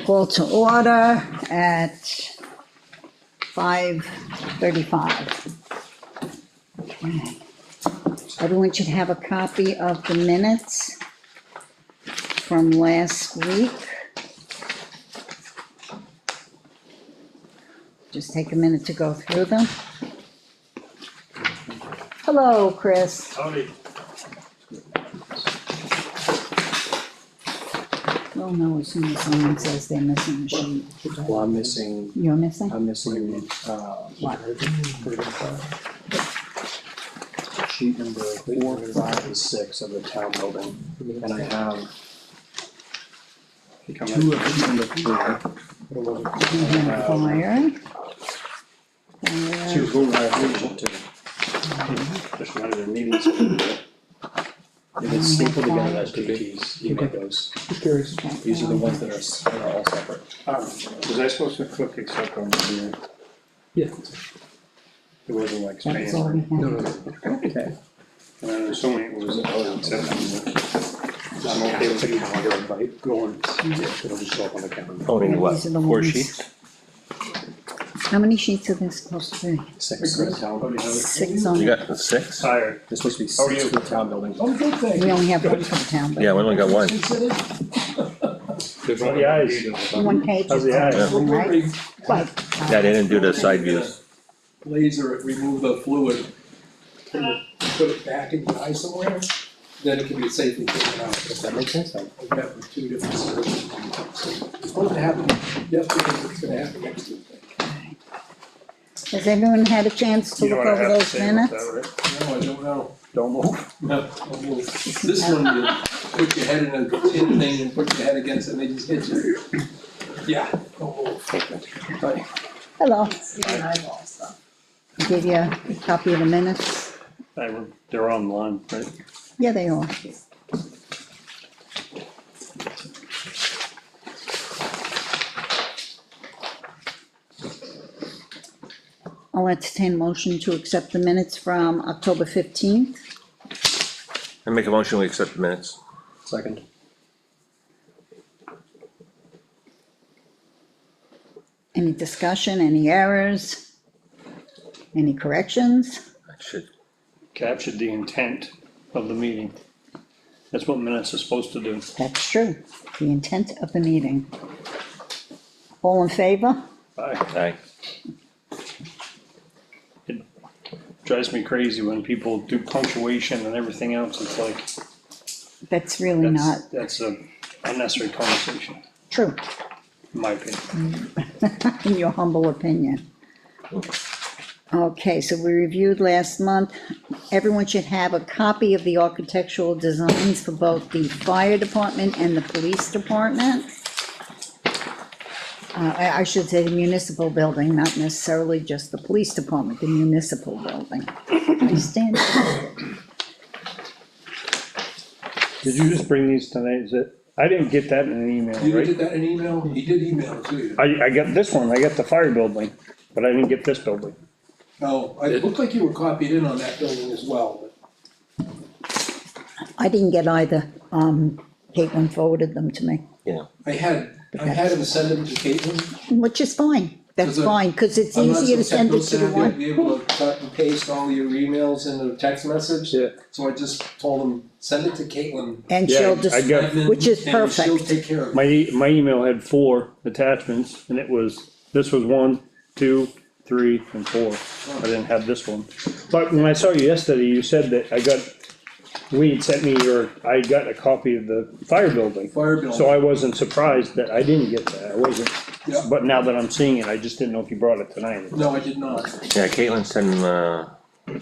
Call to order at 5:35. Okay. Everyone should have a copy of the minutes from last week. Just take a minute to go through them. Hello, Chris. Howdy. We'll know as soon as someone says they're missing a sheet. Well, I'm missing, You're missing? what? Sheet number 4, 5, and 6 of the town building, and I have 2 of sheet number 3. Fire. She was going to have sheet 2. Just wanted to need it. If it's stapled together as PPs, you make those. Curious. These are the ones that are all separate. Was I supposed to click accept on the, Yeah. it wasn't like That's all we spam? have. Okay. And I was assuming it was, I was accepting it. I'm okay with the calendar invite going. Yeah, it'll just show up on the calendar. Oh, in what, These are the 4 ones. sheets? How many sheets are there supposed to be? 6 for the town building. 6 on, You got 6? Tired. There's supposed to be How are 6 you? for the town building. Oh, good thing. we only have one for the town, Yeah, we but only got 1. There's one the eyes. one page. How's the eyes? Right? Right. Yeah, they didn't do the side views. Laser, it remove the fluid, and put it back in the eye somewhere, then it can be safely taken out. Does that make sense? I've got 2 different surgeons. It's supposed to happen yesterday, it's gonna happen next week. Has everyone had a chance to You know look what I over have to those say about minutes? that, right? No, I don't know. Don't move. No, don't move. This one, you put your head in a tin thing and put your head against it, and they just hit you. Yeah, don't move. Hello. Give you a copy of the minutes? They're online, right? Yeah, they are. I'll entertain a motion to accept the minutes from October 15th. I make a motion, we accept the minutes. Second. Any discussion, any errors? Any corrections? That should, Captured the intent of the meeting. That's what minutes are supposed to do. That's true, the intent of the meeting. All in favor? Bye. aye. It drives me crazy when people do punctuation and everything else. It's like, That's really not that's a unnecessary conversation, true, in my opinion. in your humble opinion. Okay, so we reviewed last month. Everyone should have a copy of the architectural designs for both the fire department and the police department. I should say the municipal building, not necessarily just the police department, the municipal building. I stand corrected. Did you just bring these tonight? Is it, I didn't get that in an email, You right? did that in email? He did email it to you. I got this one, I got the fire building, but I didn't get this building. Oh, it looked like you were copied in on that building as well, but I didn't get either. Caitlin forwarded them to me, I had him send them to Caitlin. which is fine. That's 'Cause I- fine, because it's I'm not easier to so send it to the techno-savvy, I'd one. be able to cut and paste all your emails into a text message. Yeah. So I just told him, send it to Caitlin. And Yeah, she'll I just, got- admin, which is and she'll perfect. take care of it. My email had 4 attachments, and it was, this was 1, 2, 3, and 4. I didn't have this one. But when I saw you yesterday, you said that Weed sent me I got a copy of the fire building. Fire bill. So I wasn't surprised that I didn't get that, I wasn't, Yeah. but now that I'm seeing it, I just didn't know if you brought it tonight. No, I did not. Yeah, Caitlin sent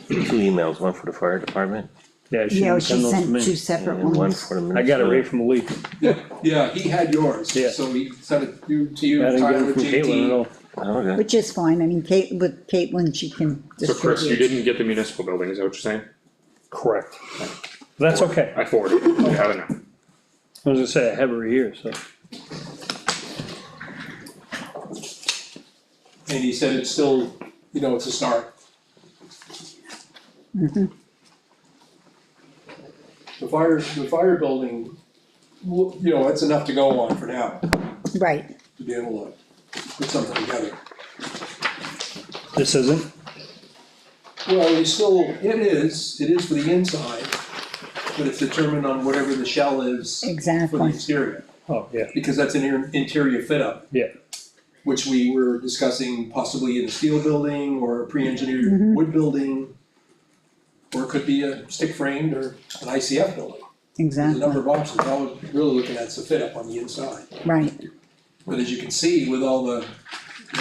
2 emails, one for the fire department Yeah, she Yeah, didn't she send those to sent 2 me. separate and one ones. for the I minutes. got it right from Lee. Yeah, he had yours. Yeah. So he sent it to you, I didn't get Tyler, it from Caitlin at JT. all. Oh, okay. Which is fine, I mean, with Caitlin, she can So Chris, you distribute. didn't get the municipal building, is that what you're saying? Correct. That's okay, I forwarded it, you have it now. I was gonna say, I have her here, so. And he said it's still, it's a start. The fire building, that's enough to go on for now. Right, to be able to put something together. This isn't, Well, it is for the inside, but it's determined on whatever the shell is for the Exactly. exterior, oh, yeah, because that's an interior fit up. Yeah. Which we were discussing possibly in a steel building or a pre-engineered wood building. Or it could be a stick framed or an ICF building. There's a number Exactly, of options, all we're really looking at is the fit up on the inside. right, But as you can see, with all the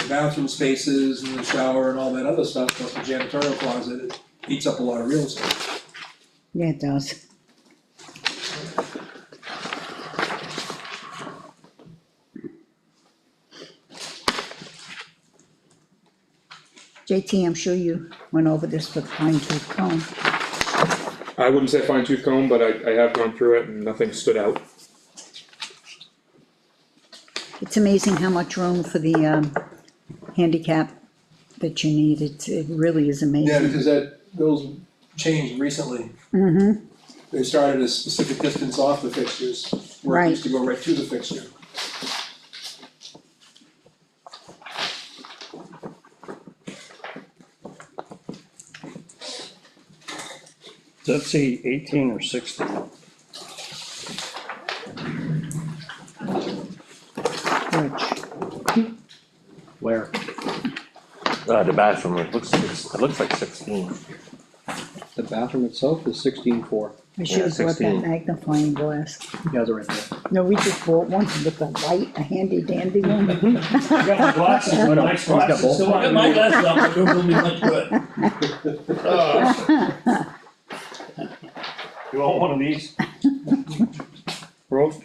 bathroom spaces and the shower and all that other stuff, plus the janitorial closet, it eats up a lot of real estate. yeah, it does. JT, I'm sure you went over this with fine tooth comb. I wouldn't say fine tooth comb, but I have gone through it and nothing stood out. It's amazing how much room for the, handicap that you need, it really is Yeah, amazing. because those changed recently. Mm-hmm, They started a specific distance off the fixtures, where it used to go right to the fixture. does that say 18 or 16? which, Where? The bathroom, it looks like 16. The bathroom itself is 16.4. I should have brought that 16. magnifying glass. You guys are right there. No, we just bought one with the light, a handy dandy one. I got my glasses, my nice got glasses both. still I got on. my glasses off, but don't do me much good. You want one of these? Rose,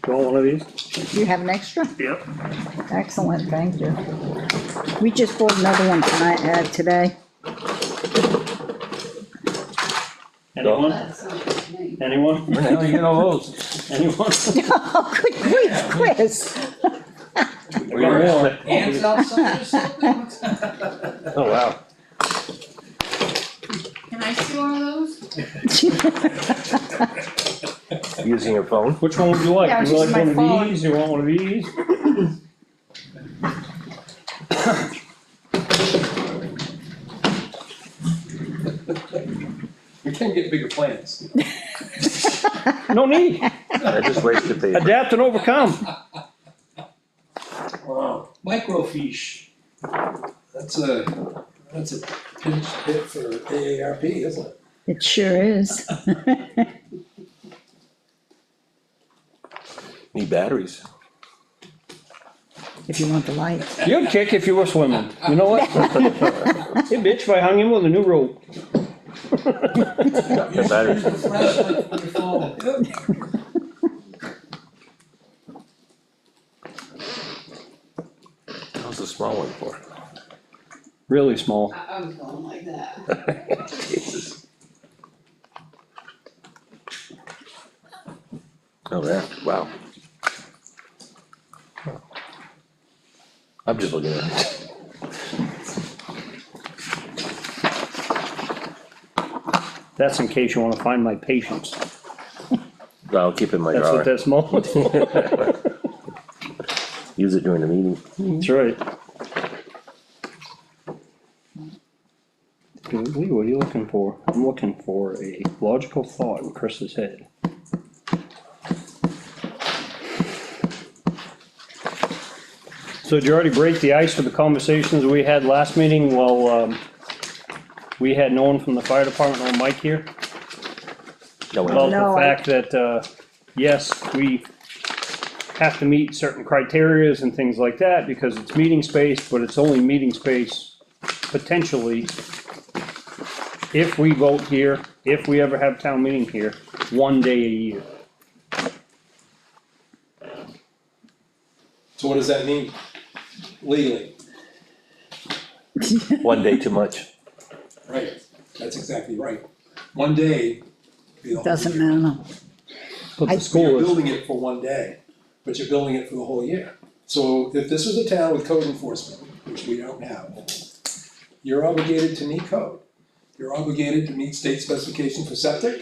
you want one of these? Do you have an extra? Yep. Excellent, thank you. We just bought another one tonight, today. Anyone? Anyone? Where the hell you get all those? Anyone? Oh, good grief, Chris. We got more. Ants outside or something? Oh, wow. Can I see one of those? Using your phone? Which one would you like? Yeah, I was You like using one my of phone. these? You want one of these? We can get bigger plans. No need. I just wasted paper. Adapt and overcome. Wow, Microfiche. that's a pinch hit for AARP, isn't it? It sure is. Need batteries. If you want the light. You'd kick if you were swimming. You know what? Hey bitch, if I hung him with a new rope. The batteries. Use the flashlight for your phone. How's the small one for? Really small. I was going like that. Jesus. Oh, yeah, wow. I'm just looking at it. That's in case you wanna find my patience. I'll keep it in my That's what drawer. that's small for. Use it during the meeting. That's right. Lee, what are you looking for? I'm looking for a logical thought in Chris's head. So did you already break the ice with the conversations we had last meeting? Well, we had no one from the fire department or Mike here. No, wait. About No, the I- fact that, yes, we have to meet certain criterias and things like that because it's meeting space, but it's only meeting space potentially if we vote here, if we ever have town meeting here, one day a year. So what does that mean legally? One day too much. Right, that's exactly right. One day. be the whole Doesn't year. matter. But I- the So school you're is, building it for one day, but you're building it for the whole year. So if this was a town with code enforcement, which we don't have, you're obligated to meet code. You're obligated to meet state specification for septic,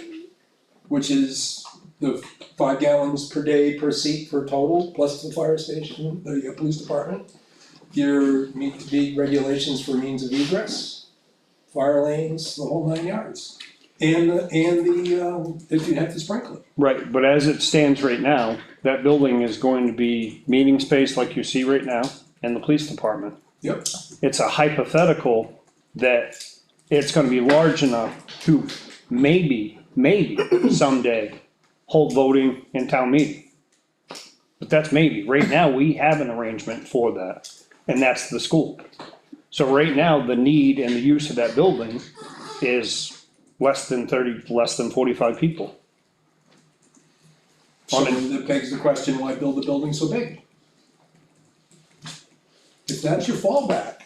which is the 5 gallons per day per seat per total, plus the fire station, the police department. Your meet regulations for means of egress, fire lanes, the whole 9 yards. And if you have to sprinkle it. Right, but as it stands right now, that building is going to be meeting space like you see right now, and the police department. Yep. It's a hypothetical that it's gonna be large enough to maybe someday hold voting in town meeting. But that's maybe, right now, we have an arrangement for that, and that's the school. So right now, the need and the use of that building is less than 45 people. So that begs the question, why build a building so big? If that's your fallback,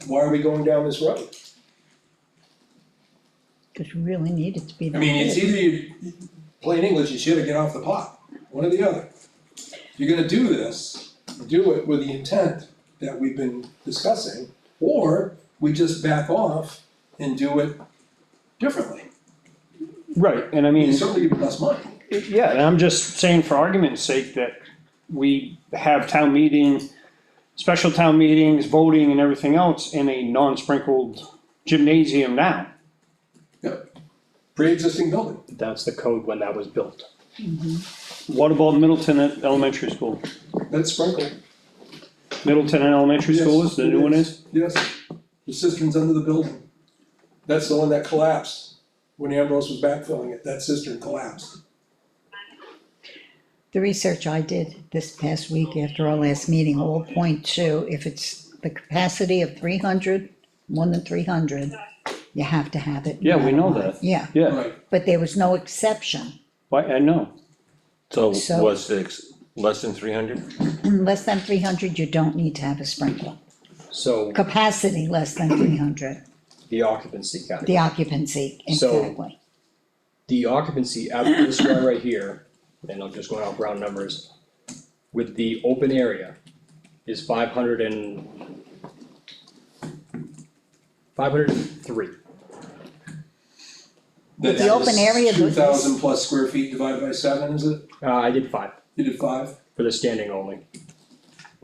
why are we going down this road? Cause you really need it to be that I mean, it's big. either you, plain English, you should or get off the pot, one or the other. If you're gonna do this, do it with the intent that we've been discussing, or we just back off and do it differently. Right, and I I mean, mean, certainly give less money. yeah, and I'm just saying for argument's sake that we have town meeting, special town meetings, voting and everything else in a non-sprinkled gymnasium now. Yep. Pre-existing building. That's the code when that was built. What about Middleton Elementary School? That's sprinkled. Middleton Elementary School Yes, is, the new one is? Yes, the cistern's under the building. That's the one that collapsed when Ambrose was backfilling it, that cistern collapsed. The research I did this past week after our last meeting all point to, if it's the capacity of 300, more than 300, you have to have it. Yeah, we know no matter that. what. Yeah, Yeah, Right, but there was no exception. why, I know. So So- was it less than 300? Less than 300, you don't need to have a sprinkler. So Capacity less than 300, the occupancy category. the occupancy, So- exactly. The occupancy at this one right here, and I'm just going off round numbers, with the open area is 503. that's The open area, 2,000 plus square feet divided by 7, is it? I did 5 You did 5? for the standing only.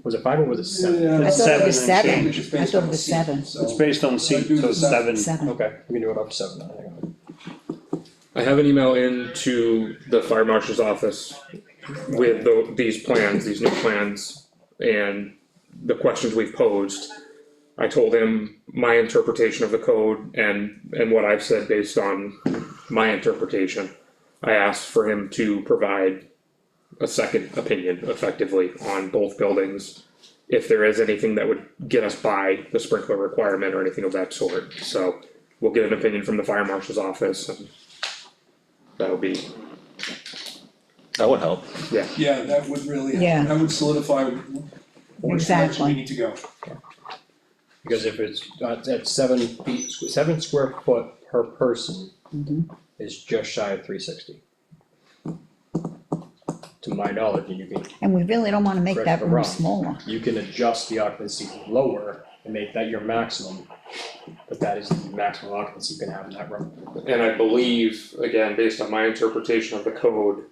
Was it 5 or was it 7? Yeah. I thought it was Seven and 7, Which is I based thought on it was seat, 7, so- It's based on seat, do so the it's seven. 7. Okay, we can do it up to 7 then, hang on. I have an email into the fire marshal's office with these plans, these new plans, and the questions we've posed. I told him my interpretation of the code and what I've said based on my interpretation. I asked for him to provide a second opinion effectively on both buildings. If there is anything that would get us by the sprinkler requirement or anything of that sort, so we'll get an opinion from the fire marshal's office and that'll be, That would help. Yeah, that would really, Yeah. that would solidify which direction we Exactly. need to go. Because if it's at 7 square foot per person is just shy of 360. To my knowledge, and and we really don't wanna make Correct that or room wrong. smaller. you can adjust the occupancy lower and make that your maximum. But that is the maximum occupancy you can have in that room. and I believe, again, based on my interpretation of the code,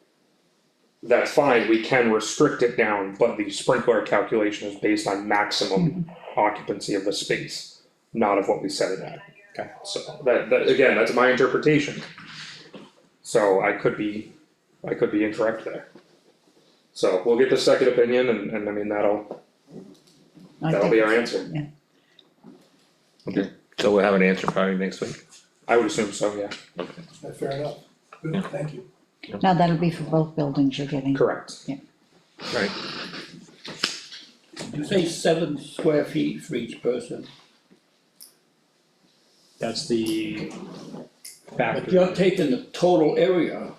that's fine, we can restrict it down, but the sprinkler calculation is based on maximum occupancy of the space, not of what we set it at. Okay. So that again, that's my interpretation. So I could be incorrect there. So we'll get the second opinion and I mean, that'll be our answer. Okay, so we'll have an answer probably next week. I would assume so, yeah, Fair enough. Good, thank you. Now, that'll be for both buildings you're getting. correct. Right. You say 7 square feet for each person, That's the but factor. you're not taking the total area.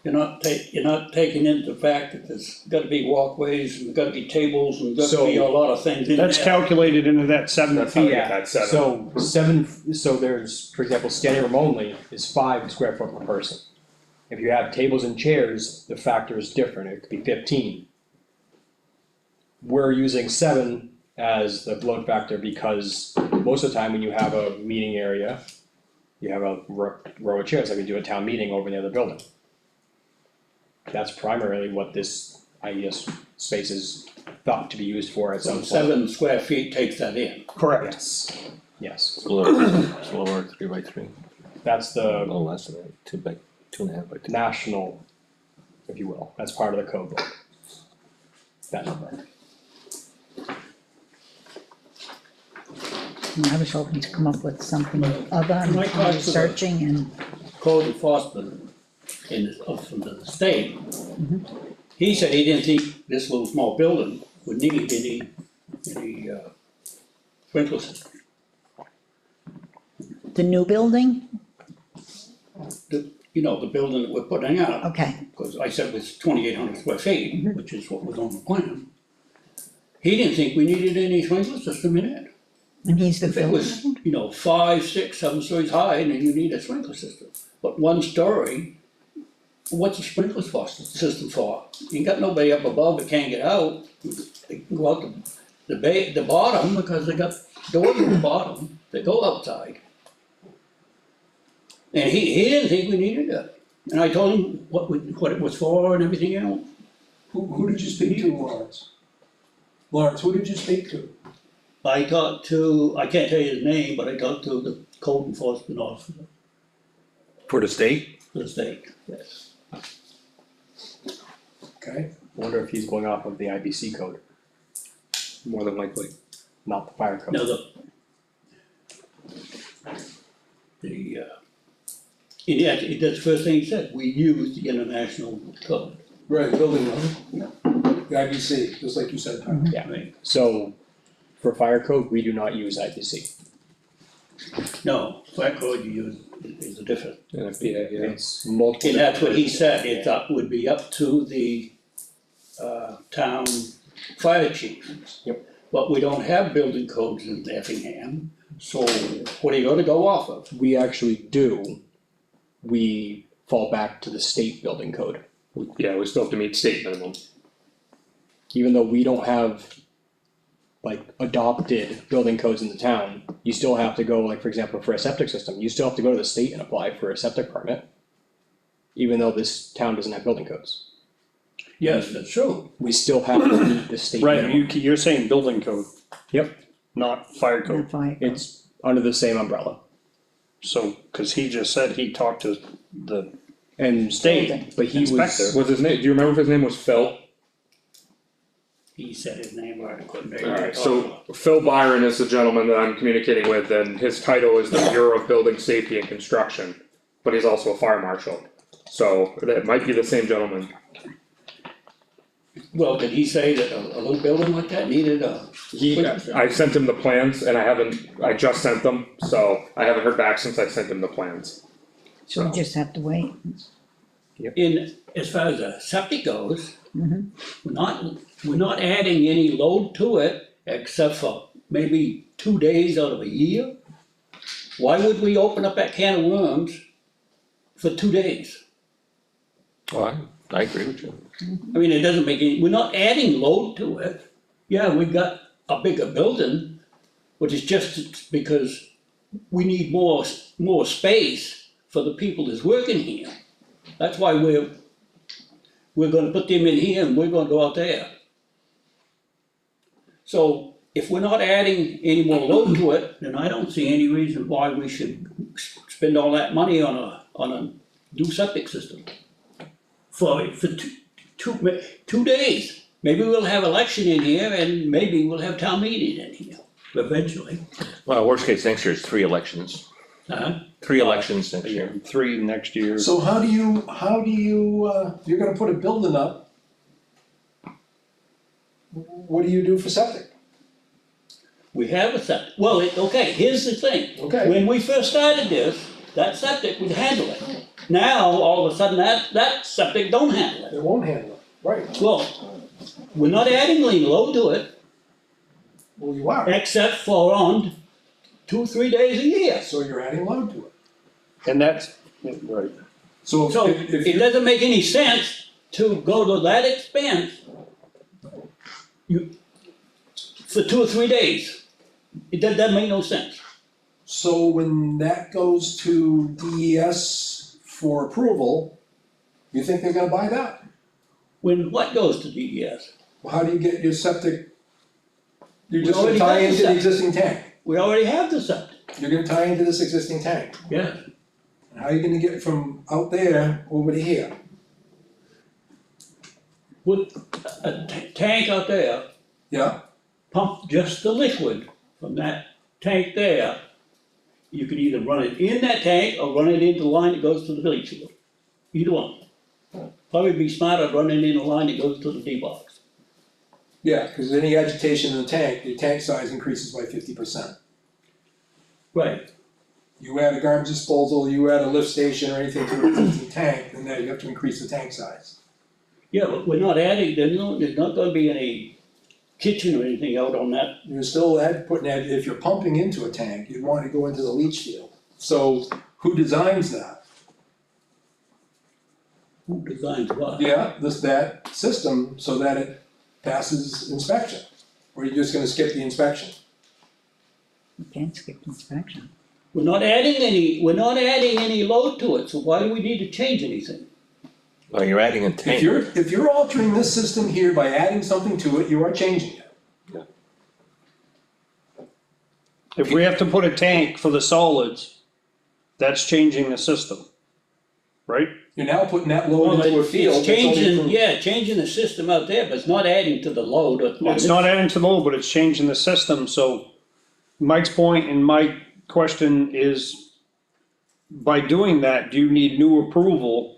You're not taking into the fact that there's gotta be walkways, and there's gotta be tables, and there's gotta be a lot of things in there. That's calculated into that 7 That's how we feet. get that 7. So there's, for example, standing room only is 5 square foot per person. If you have tables and chairs, the factor is different, it could be 15. We're using 7 as the load factor because most of the time when you have a meeting area, you have a row of chairs like we do a town meeting over in the other building. That's primarily what this IES space is thought to be used for at some So point. 7 square feet takes that in. Correct. Yes, It's a little over 3x3, that's a the little less than that, 2.5 by 2. national, if you will, that's part of the code book. That number. I was hoping to come up with something other, When I I'm talked to the- researching and, Code enforcement from the state. He said he didn't think this little small building would need any sprinkler system. the new building, You know, the building that we're putting out, okay, because I said it was 2,800 square feet, which is what was on the plan. He didn't think we needed any sprinkler system in it. and he's the If it was, builder. 5, 6, 7 stories high, then you need a sprinkler system. But 1 story, what's a sprinkler system for? You ain't got nobody up above that can't get out. They can go out the bottom, because they got doors at the bottom that go outside. And he didn't think we needed it. And I told him what it was for and everything else. Who did you speak to, Lawrence? Lawrence, who did you speak to? I talked to, I can't tell you his name, but I talked to the code enforcement officer For the state? for the state, yes. Okay, Wonder if he's going off of the IBC code, More than likely. not the fire code. Now, yeah, that's the first thing he said, we use the international code. right, building one, the IBC, just like you said, Kyle. Yeah, so for fire code, we do not use IBC. No, fire code you use is a different. NFPA, yeah. It's multiple. And that's what he said, Yeah. it's would be up to the, town fire chief. Yep. But we don't have building codes in Effingham, so what are you gonna go off of? We actually do, we fall back to the state building code. Yeah, we still have to meet state minimum. Even though we don't have like adopted building codes in the town, you still have to go, like, for example, for a septic system, you still have to go to the state and apply for a septic permit. Even though this town doesn't have building codes, Yes, that's true. we still have to meet the state right, minimum. you're saying building code, Yep, not fire code. Fire code. it's under the same umbrella. So, cause he just said he talked to the And state but he was, inspector. What's his name, do you remember if his name was Phil? He said his name, right, I couldn't. Alright, so Phil Byron is the gentleman that I'm communicating with, and his title is the Bureau of Building Safety and Construction, but he's also a fire marshal. So that might be the same gentleman. Well, did he say that a little building like that needed a? I sent him the plans and I just sent them, so I haven't heard back since I sent him the plans. So we just have to wait. In, as far as the septic goes, we're not adding any load to it, except for maybe 2 days out of a year. Why would we open up that can of worms for 2 days? Well, I agree with you. I mean, it doesn't make any, we're not adding load to it. Yeah, we got a bigger building, which is just because we need more space for the people that's working here. That's why we're gonna put them in here and we're gonna go out there. So if we're not adding any more load to it, then I don't see any reason why we should spend all that money on a new septic system. For 2 days. Maybe we'll have election in here and maybe we'll have town meeting in here eventually. Well, worst case next year is 3 elections, Uh-huh. 3 elections next year. 3 next year. So how do you, you're gonna put a building up. What do you do for septic? We have a septic. Well, okay, here's the thing. Okay. When we first started this, that septic would handle it. Now, all of a sudden, that septic don't handle it. It won't handle it, right, Well, we're not adding any load to it, well, you are, except for on 2-3 days a year. so you're adding load to it. And that's, right, So So if it doesn't make any sense to go to that expense for 2 or 3 days. It doesn't make no sense. So when that goes to DES for approval, you think they're gonna buy that? When what goes to DES? Well, how do you get your septic? You're We just gonna already tie got the into the septic. existing tank, We already have the septic, you're gonna tie into this existing tank, yes. and how are you gonna get from out there over to here? Put a tank out there, Yeah, pump just the liquid from that tank there. You could either run it in that tank or run it into the line that goes to the leach field. Either one. Probably be smarter running in a line that goes to the D-box. yeah, cause any agitation in the tank, your tank size increases by 50%. Right, You add a garbage disposal, you add a lift station or anything to an existing tank, then you have to increase the tank size. yeah, but we're not adding, there's not gonna be any kitchen or anything out on that. You're still putting that, if you're pumping into a tank, you'd want to go into the leach field. So who designs that? Who designs what? Yeah, that system so that it passes inspection, or you're just gonna skip the inspection? You can't skip inspection. We're not adding any load to it, so why do we need to change anything? Well, you're adding a If tank. you're altering this system here by adding something to it, you are changing it. If we have to put a tank for the solids, that's changing the system, right? You're now putting that load Well, into a it's field that's only changing, from- yeah, changing the system out there, but it's not adding to the load. It's not adding to the load, but it's changing the system, so Mike's point and my question is, by doing that, do you need new approval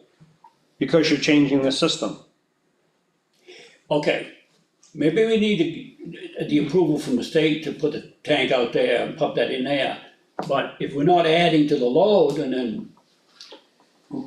because you're changing the system? Okay, maybe we need the approval from the state to put the tank out there and pump that in there. But if we're not adding to the load, and then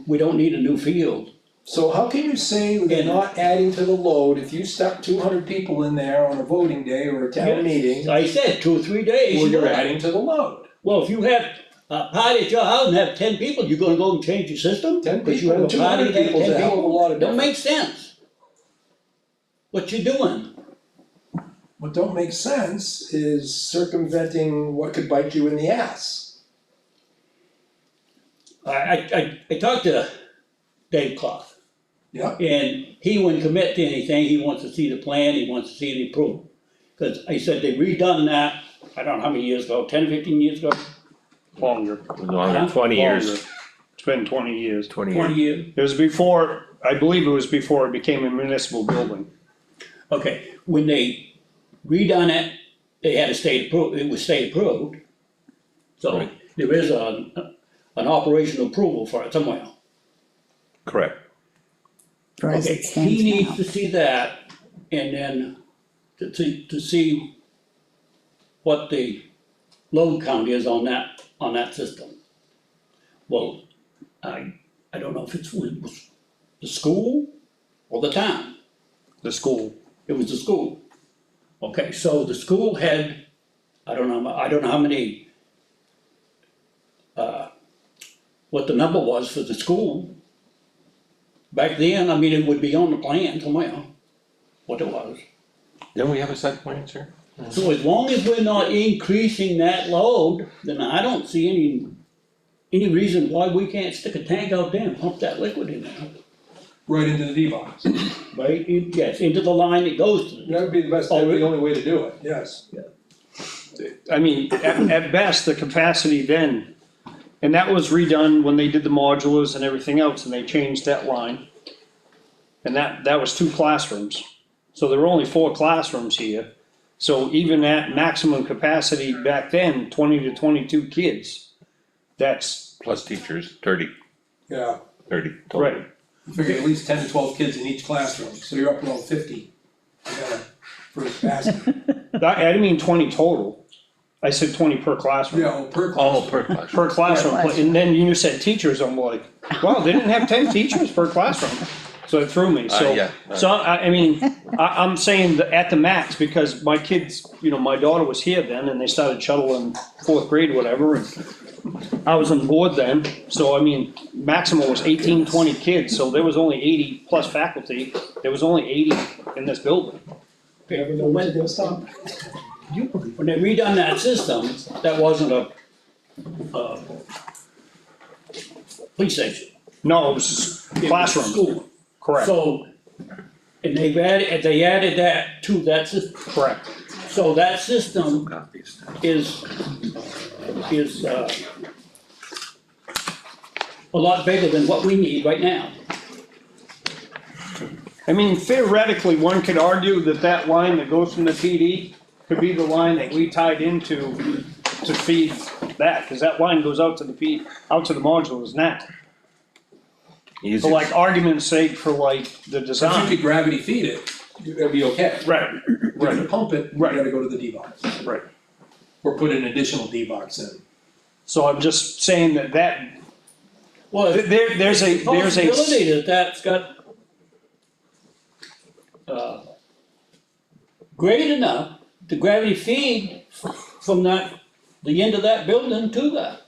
we don't need a new field. So how can you say they're And- not adding to the load if you stuck 200 people in there on a voting day or a town meeting? I said 2 or 3 days. Well, you're adding to the load. Well, if you have a party at your house and have 10 people, you're gonna go and change your system? 10 Because you people, have a party 200 that have people is 10 a hell of a people? lot of Don't difference. make sense. What you doing? What don't make sense is circumventing what could bite you in the ass. I talked to Dave Clough. Yeah, And he wouldn't commit to anything, he wants to see the plan, he wants to see the approval. Cause I said they redone that, I don't know how many years ago, 10, 15 years ago, Longer. Longer, 20 years, Longer. It's been 20 years. 20 20 years. years. It was before, I believe it was before it became a municipal building. Okay, when they redone it, they had a state approved, it was state approved. So Right. there is an operational approval for it somewhere. Correct. For as Okay, it stands he needs now. to see that, and then to see what the load count is on that system. Well, I don't know if it's with the school or the town, The school. it was the school. Okay, so the school had, I don't know how many, what the number was for the school. Back then, I mean, it would be on the plan somewhere, what it was. Don't we have a set plan, sir? So as long as we're not increasing that load, then I don't see any reason why we can't stick a tank out there and pump that liquid in there. right into the D-box. Right, yes, into the line that goes to That would be the best, that'd be the only way to do it, yes. I mean, at best, the capacity then, and that was redone when they did the modulars and everything else, and they changed that line. And that was 2 classrooms, so there were only 4 classrooms here. So even at maximum capacity back then, 20 to 22 kids, that's, Plus teachers, 30 Yeah, total. right, you figure at least 10 to 12 kids in each classroom, so you're up around 50. Yeah, for capacity. I didn't mean 20 total, I said 20 per classroom. Yeah, well, per Oh, classroom. per class. Per classroom, Per classroom. and then you said teachers, I'm like, wow, they didn't have 10 teachers per classroom. So it threw me, so, yeah. I mean, I'm saying at the max, because my kids, my daughter was here then, and they started shuttle in 4th grade, whatever, and I was on board then, so I mean, maximum was 18, 20 kids, so there was only 80 plus faculty, there was only 80 in this building. it. When they redone that system, that wasn't a police station. No, it was It was classroom, School. correct. So And they added that to that system, Correct. so that system Copies. is a lot bigger than what we need right now. I mean, theoretically, one could argue that that line that goes from the PD could be the line that we tied into to feed that, cause that line goes out to the out to the modulars now. So like argument's sake for like the If you design. could gravity feed it, it'd be okay. Right, If you're gonna pump it, you Right. gotta go to the D-box, right. or put an additional D-box in. So I'm just saying that Well, there's a, possibility that that's got grade enough to gravity feed from that, the end of that building to that.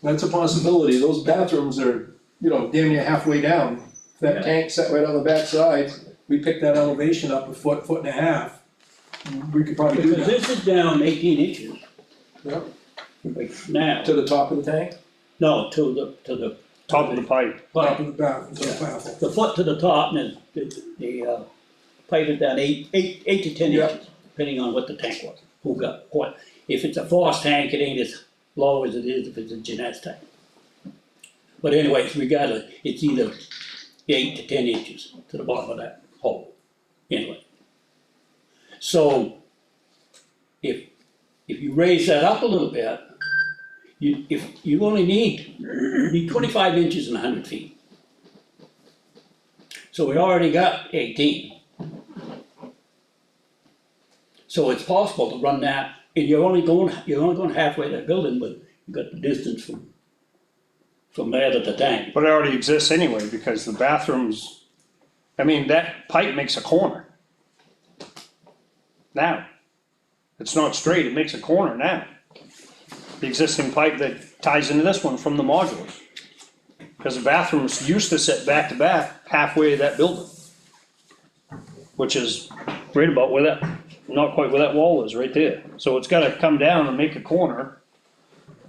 That's a possibility, those bathrooms are, damn near halfway down. If that Yeah. tank set right on the backside, we pick that elevation up a foot, foot and a half, we could probably do Because that. this is down 18 inches Yep. like now, To the top of the tank, no, to the top of the pipe. top of the bath, to the baffle. The foot to the top, and the pipe is down eight to 10 Yep. inches, depending on what the tank was, who got what. If it's a force tank, it ain't as low as it is if it's a Jeunesse tank. But anyways, it's either 8 to 10 inches to the bottom of that hole, anyway. So, if you raise that up a little bit, if you only need 25 inches and 100 feet. So we already got 18. So it's possible to run that, and you're only going halfway that building, but you got the distance from there to the tank. But it already exists anyway, because the bathrooms, I mean, that pipe makes a corner. Now. It's not straight, it makes a corner now. The existing pipe that ties into this one from the modulars. Cause the bathrooms used to sit back to back halfway to that building. Which is right about where that, not quite where that wall is, right there. So it's gotta come down and make a corner.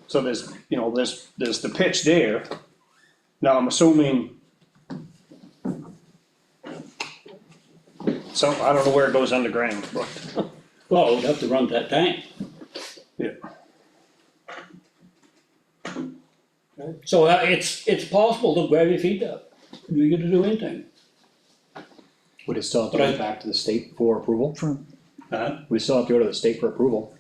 So there's the pitch there. Now, I'm assuming. So, I don't know where it goes underground, but. Well, we'd have to run that tank. Yeah. So it's possible to gravity feed that. You're gonna do anything. Would it still have to But go I- back to the state for approval? Huh? We still have to go to the state for approval.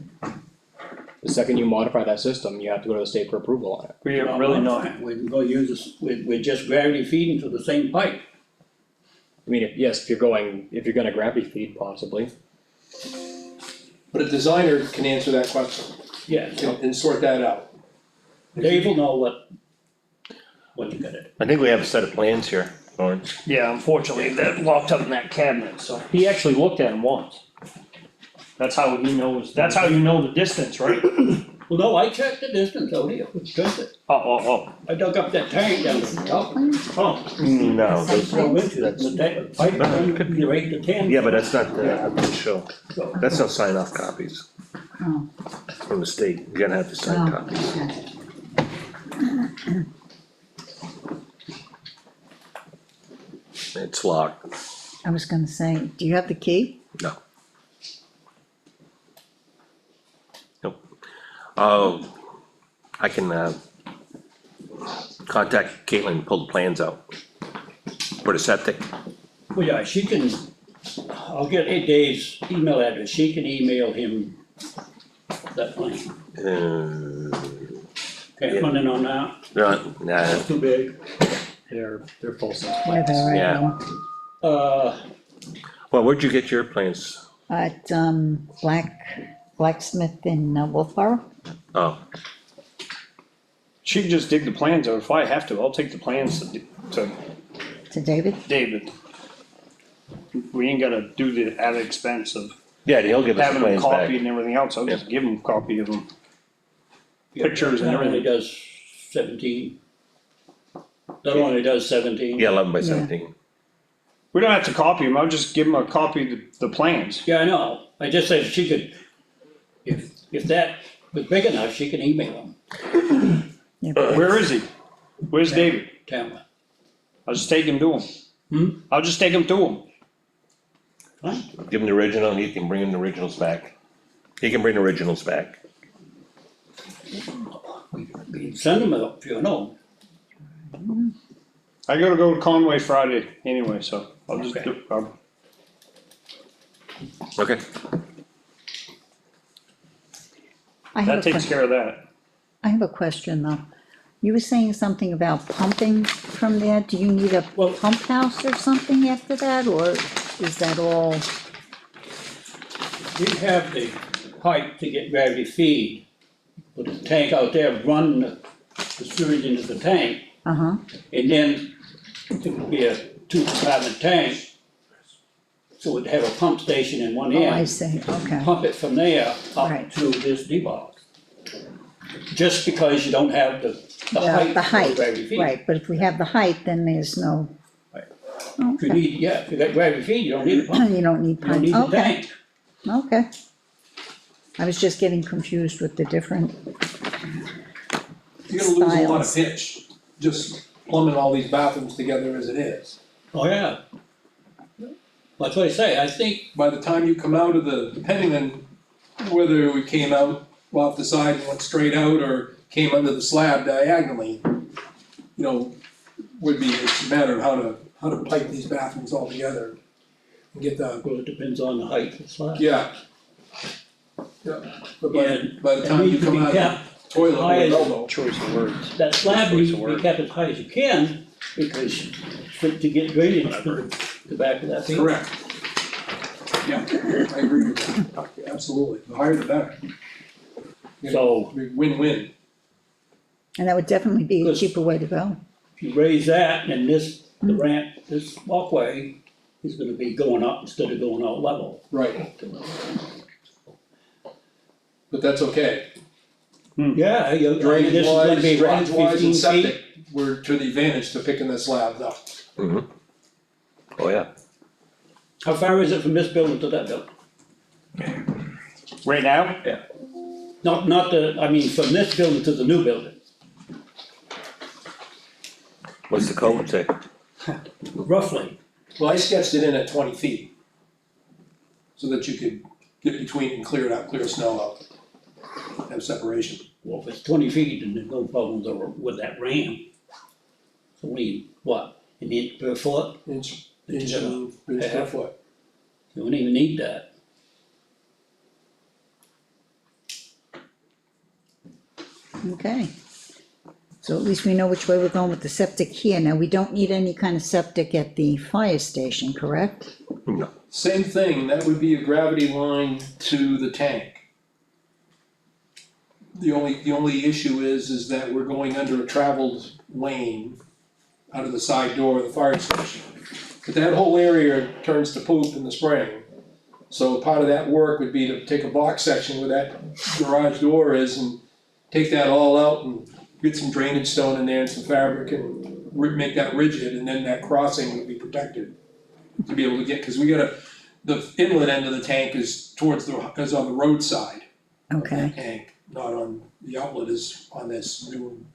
The second you modify that system, you have to go to the state for approval on it. We are really not. We're gonna use this, we're just gravity feeding to the same pipe. I mean, if you're gonna gravity feed possibly, But a designer can answer that question Yeah, and sort that out. Dave will know what you got it. I think we have a set of plans here, Lauren. Yeah, unfortunately, they're locked up in that cabinet, so. He actually looked at them once. That's how he knows, that's how you know the distance, right? Well, no, I checked the distance out here, checked it. Oh. I dug up that tank down to the top. Oh, No, that's what I went to, the tank, pipe, either 8 to 10. yeah, but that's not the official, So, that's no sign off copies Oh, from the state, you're gonna have to sign oh, copies. okay. It's locked, I was gonna say, do you have the key? no. Nope. Oh, I can, contact Caitlin and pull the plans out. For the septic, well, yeah, she can, I'll get Dave's email address, she can email him that plan. Can't run in on that, no, nah, it's too big. they're full size. Yeah, they're right Yeah. now. well, where'd you get your plans? At, Blacksmith in Wolfboro. Oh, She can just dig the plans out, if I have to, I'll take the plans to To David? David. We ain't gotta do the added expense of yeah, he'll give us the having them plans back. copied and everything else, I'll just give him a copy of them. Pictures and That only everything. does 17. That only does 17. Yeah, 11 by Yeah. 17. We don't have to copy them, I'll just give him a copy of the plans. Yeah, I know, I just said she could, if that was big enough, she can email him, Yeah, but Where is he? Where's David? Tamla. I'll just take him to him. Hmm? I'll just take him to him. Fine. Give him the original and he can bring him the originals back. He can bring the originals back. We can send them up, you know. I gotta go to Conway Friday anyway, so I'll just Okay. do, Okay. I have that a takes question, care of that. I have a question though. You were saying something about pumping from there, do you need a Well- pump house or something after that, or is that all? We have the pipe to get gravity feed, put a tank out there, run the sewage into the tank, Uh-huh, and then it would be a 2 compartment tank. So it'd have a pump station in one oh, I end, see, okay, pump it from there Right. up to this D-box. Just because you don't have the yeah, the height height, for gravity feed. right, but if we have the height, then there's no. Right. Oh, If you okay. need, yeah, if you got gravity feed, you don't need a pump, You don't need you don't pump, need the okay, tank. okay. I was just getting confused with the different, You're gonna lose a lot of Styles. pitch, just plumbing all these bathrooms together as it is. Oh, yeah. That's what I say, I think, By the time you come out of the, depending on whether we came out off the side and went straight out or came under the slab diagonally, you know, would be, it's a matter of how to pipe these bathrooms all together and get the, well, it depends on the height of the slab. yeah. Yeah, but And by the it time you needs to come be out of kept the toilet high with as- elbow. Choice of words. That slab Choice needs of to be word. kept as high as you can, because to get drainage to the back of that thing. Correct. Yeah, I agree with that, absolutely, the higher the better. You know, So- win-win. and that would definitely be a Because- cheaper way to go. If you raise that, and the ramp, this walkway is gonna be going up instead of going out level. Right. But that's okay. Yeah, this Drainage is gonna wise, be what, drainage wise 15 and feet? septic, we're to the advantage to picking the slabs up. Mm-hmm. Oh, yeah. How far is it from this building to that building? Right now? Not I mean, from this building to the new building, What's the code say? roughly. Well, I sketched it in at 20 feet. So that you could get between and clear it out, clear snow out. Have separation. Well, if it's 20 feet, then there's no problems over with that ramp. So we need, what, an inch per foot? Inch Yeah. per Half. foot. You don't even need that. Okay. So at least we know which way we're going with the septic here. Now, we don't need any kind of septic at the fire station, correct? No. Same thing, that would be a gravity line to the tank. The only issue is that we're going under a traveled lane out of the side door of the fire station. But that whole area turns to poop in the spring. So part of that work would be to take a box section where that garage door is and take that all out and get some drainage stone in there and some fabric and make that rigid, and then that crossing would be protected. To be able to get, cause the inlet end of the tank is is on the roadside of Okay. that tank, not on, the outlet is on this new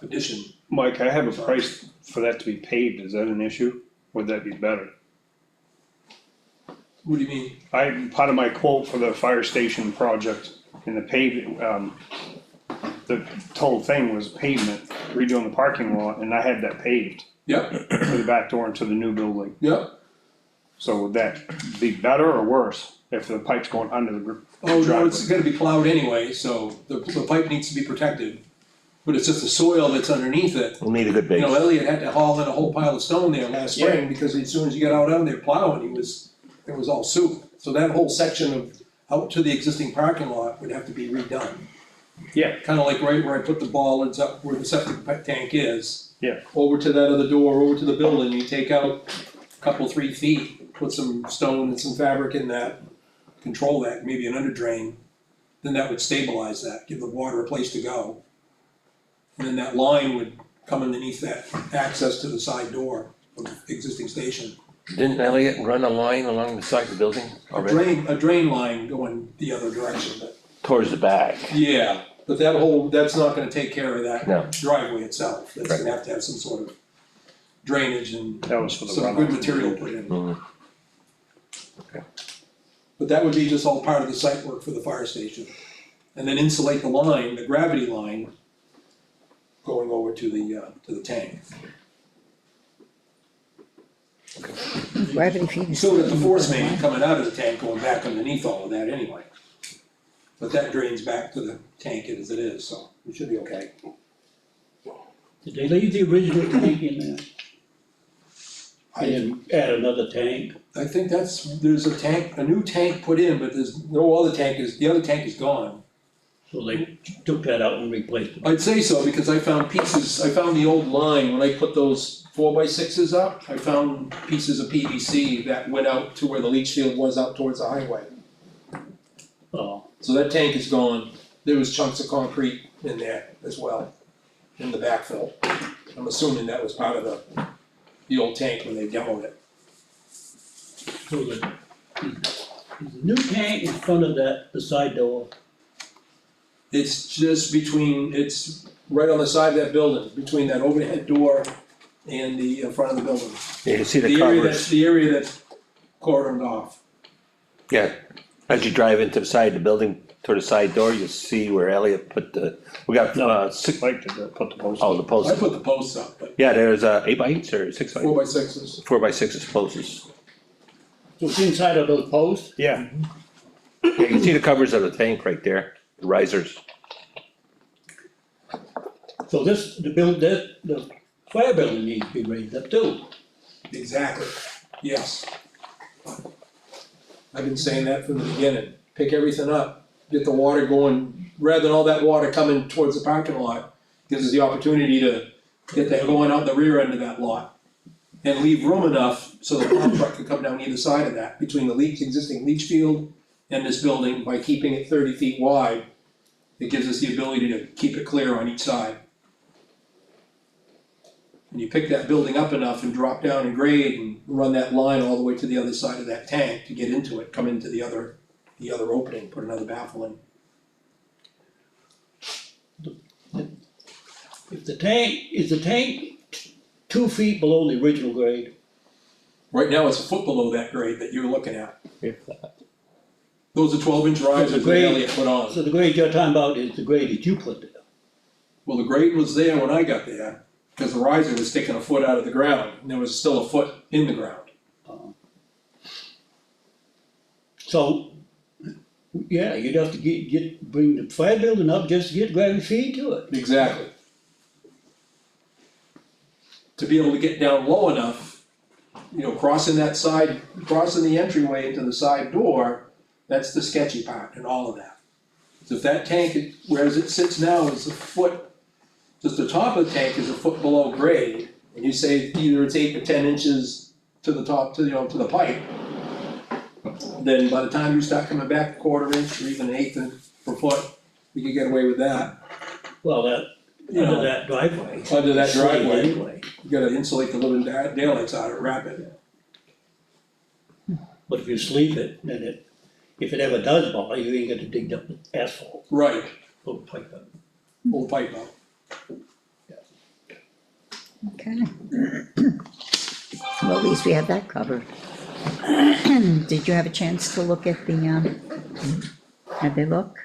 addition. Mike, I have a price for that to be paved, is that an issue? Would that be better? What do you mean? Part of my quote for the fire station project in the paving, the total thing was pavement, redoing the parking lot, and I had that paved Yep, for the back door into the new building. yep. So would that be better or worse if the pipe's going under the Oh, no, it's driveway? gonna be plowed anyway, so the pipe needs to be protected. But it's just the soil that's underneath it. We'll need a good You know, base. Elliot had to haul in a whole pile of stone there last spring, because as soon as you got out on there plowing, it was all soup. So that whole section of, out to the existing parking lot would have to be redone. Yeah. Kinda like right where I put the bollards up where the septic tank is. Yeah. Over to that other door, over to the building, you take out a couple, 3 feet, put some stone and some fabric in that, control that, maybe an under drain. Then that would stabilize that, give the water a place to go. And then that line would come underneath that access to the side door of the existing station. Didn't Elliot run a line along the side of the building already? A drain line going the other direction, but, Towards the back. yeah, but that's not gonna take care of that No. driveway itself. That's Right. gonna have to have some sort of drainage and That was for the some good runoff. material put in. Mhm. But that would be just all part of the site work for the fire station. And then insulate the line, the gravity line, going over to the tank. Gravity feed is. Still got the force main coming out of the tank going back underneath all of that anyway. But that drains back to the tank as it is, so it should be okay. Did they leave the original tank in there? I, And add another tank? I think there's a new tank put in, but there's no other tank the other tank is gone. So they took that out and replaced it? I'd say so, because I found the old line, when I put those 4x6s up, I found pieces of PVC that went out to where the leach field was out towards the highway. Oh, So that tank is gone, there was chunks of concrete in there as well, in the backfill. I'm assuming that was part of the old tank when they demoed it. so the new tank in front of the side door, It's just it's right on the side of that building, between that overhead door and the front of the building. You can see the The area covers, that's cordoned off. yeah, as you drive into the side of the building, toward the side door, you'll see where Elliot put we got, six, Like to put the post. oh, the I posts. put the posts up, but Yeah, there's 8x8s or 6x, 4x6s. 4x6s posts. so it's inside of those posts? Yeah, Yeah, you can see the covers of the tank right there, the risers. So the fire building needs to be raised up too. Exactly, yes. I've been saying that from the beginning, pick everything up, get the water going, rather than all that water coming towards the parking lot, gives us the opportunity to get that going out the rear end of that lot. And leave room enough so the pump truck can come down either side of that, between the existing leach field and this building, by keeping it 30 feet wide. It gives us the ability to keep it clear on each side. And you pick that building up enough and drop down and grade and run that line all the way to the other side of that tank to get into it, come into the other opening, put another baffle in. Is the tank 2 feet below the original grade? Right now, it's a foot below that grade that you're looking at. If that. Those are 12-inch risers that grade- Elliot put on. So the grade you're talking about is the grade that you put there? Well, the grade was there when I got there, because the riser was sticking a foot out of the ground, and there was still a foot in the ground. So, yeah, you'd have to bring the fire building up just to get gravity feed to it. Exactly. To be able to get down low enough, crossing the entryway into the side door, that's the sketchy part in all of that. So if that tank, whereas it sits now, is a foot, just the top of the tank is a foot below grade, and you say either it's 8 to 10 inches to the top, to the pipe, then by the time you start coming back a 1/4 inch or even an 1/8 per foot, you could get away with that. Well, You under know, that driveway. under that driveway. Anyway, you gotta insulate the living daylights out of it, wrap it. but if you sleeve it, then if it ever does bother, you ain't got to dig up the asphalt, Right, pull the pipe up. pull the pipe out. Okay. Well, at least we have that covered. Did you have a chance to look at how'd they look?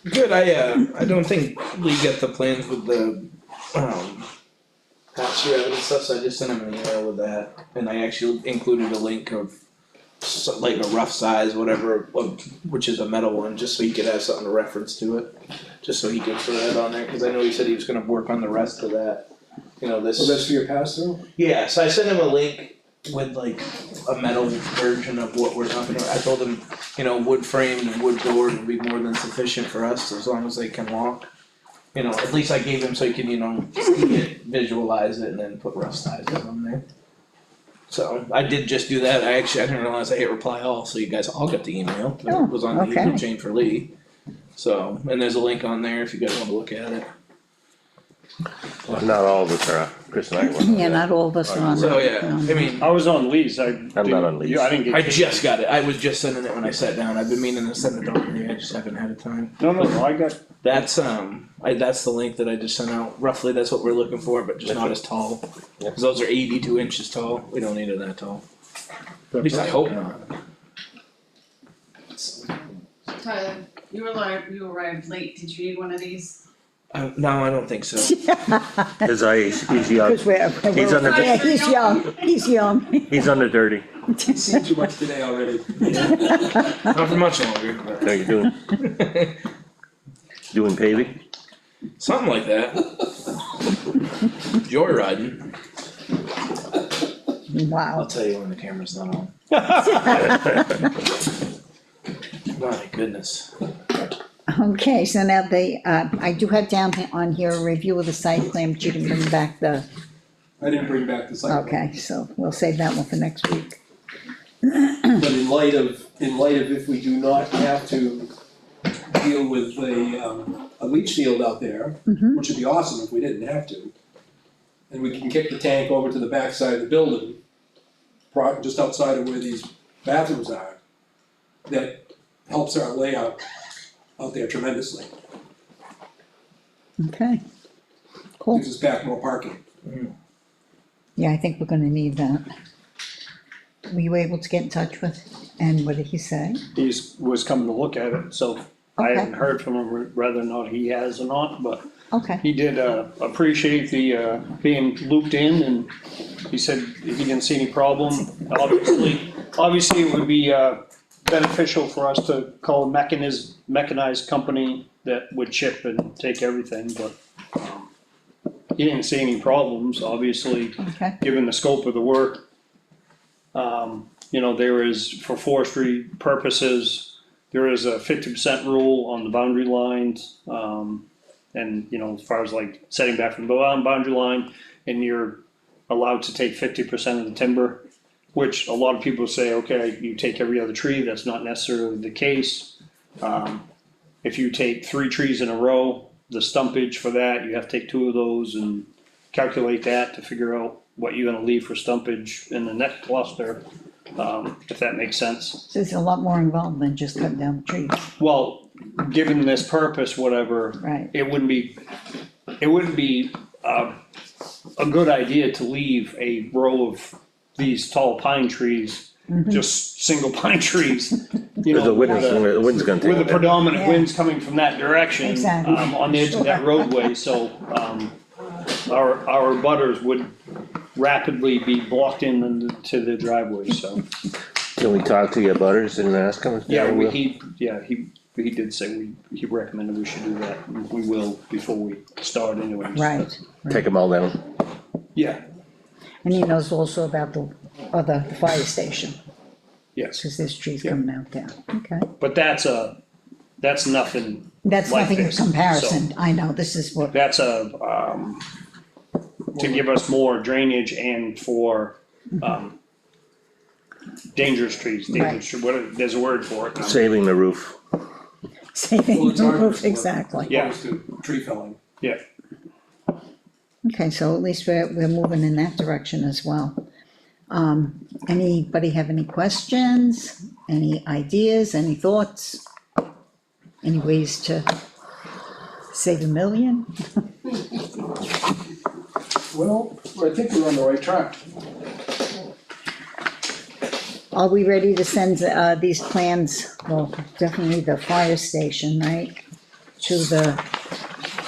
Good, I don't think we get the plans with the, pass through evidence stuff, so I just sent him an email with that, and I actually included a link of like a rough size, whatever, which is a metal one, just so he could have something to reference to it, just so he could throw that on there, cause I know he said he was gonna work on the rest of that, this. So that's for your pass through? Yeah, so I sent him a link with like a metal version of what we're talking about. I told him, wood frame and wood door would be more than sufficient for us as long as they can walk. At least I gave him so he can, see it, visualize it, and then put rough sizes on there. So I did just do that. I didn't realize I hit reply all, so you guys all got the email. Oh, It was on the okay. email chain for Lee. So, and there's a link on there if you guys wanna look at it. Well, not all of us are, Chris and I were. Yeah, not all of us are on. So, that, yeah, I mean, I was on Lee's, I'm not on Lee's. I didn't get. I just got it. I was just sending it when I sat down. I've been meaning to send it over here. I just haven't had time. No, I got, That's that's the link that I just sent out. Roughly, that's what we're looking for, but just not as tall. Yeah. Cause those are 82 inches tall. We don't need it that tall. At least I hope not. Tyler, you arrived late, did you need one of these? No, I don't think so. His age, he's young, Cause He's under the- yeah, he's young. he's under 30. You've seen too much today already. Not for much longer, but How you doing? Doing paving? something like that. Joyriding. I'll Wow, tell you when the camera's not on. My goodness. okay, so now I do have down on here a review of the site plan, but you didn't bring back the, I didn't bring back the site plan. okay, so we'll save that one for next week. But in light of if we do not have to deal with a leach field out there, Mhm. which would be awesome if we didn't have to. And we can kick the tank over to the backside of the building, just outside of where these bathrooms are. That helps our layout out there tremendously, Okay, cool. gives us back more parking. Yeah, I think we're gonna need that. Were you able to get in touch with, and what did he say? Was coming to look at it, so I Okay. haven't heard from him whether or not he has or not, but Okay, he did, appreciate the, being looped in, and he said he didn't see any problem. Obviously, it would be, beneficial for us to call a mechanized company that would chip and take everything, but, he didn't see any problems, obviously, okay, given the scope of the work. You know, there is, for forestry purposes, there is a 50% rule on the boundary lines. And, you know, as far as like setting back from the boundary line, and you're allowed to take 50% of the timber, which a lot of people say, okay, you take every other tree, that's not necessarily the case. If you take 3 trees in a row, the stumpage for that, you have to take 2 of those and calculate that to figure out what you're gonna leave for stumpage in the next cluster, if that makes sense. so it's a lot more involved than just cutting down the trees, Well, given this purpose, whatever, right? it wouldn't be a good idea to leave a row of these tall pine trees, just single pine trees, you know. The wind's gonna take With the it. predominant Yeah. winds coming from that direction, Exactly. on the edge of that roadway, so, our butters would rapidly be blocked into the driveway, so. Can we talk to your butters and ask them? if they Yeah, will? he did say he recommended we should do that, and we will before we start anyways. Right, Take them all down. Yeah, and he knows also about the fire station, yes, cause there's trees Yeah. coming out there, okay? but that's nothing, That's Like nothing in this, comparison, I know, this is what, that's to give us more drainage and for, dangerous trees, there's a word for it. Saving the roof. saving Well, it's the our roof, work exactly. Yeah. As opposed to tree felling. Yeah, Okay, so at least we're moving in that direction as well. Anybody have any questions, any ideas, any thoughts? Any ways to save $1 million? Well, I think we're on the right track. Are we ready to send, these plans, well, definitely the fire station, right? To the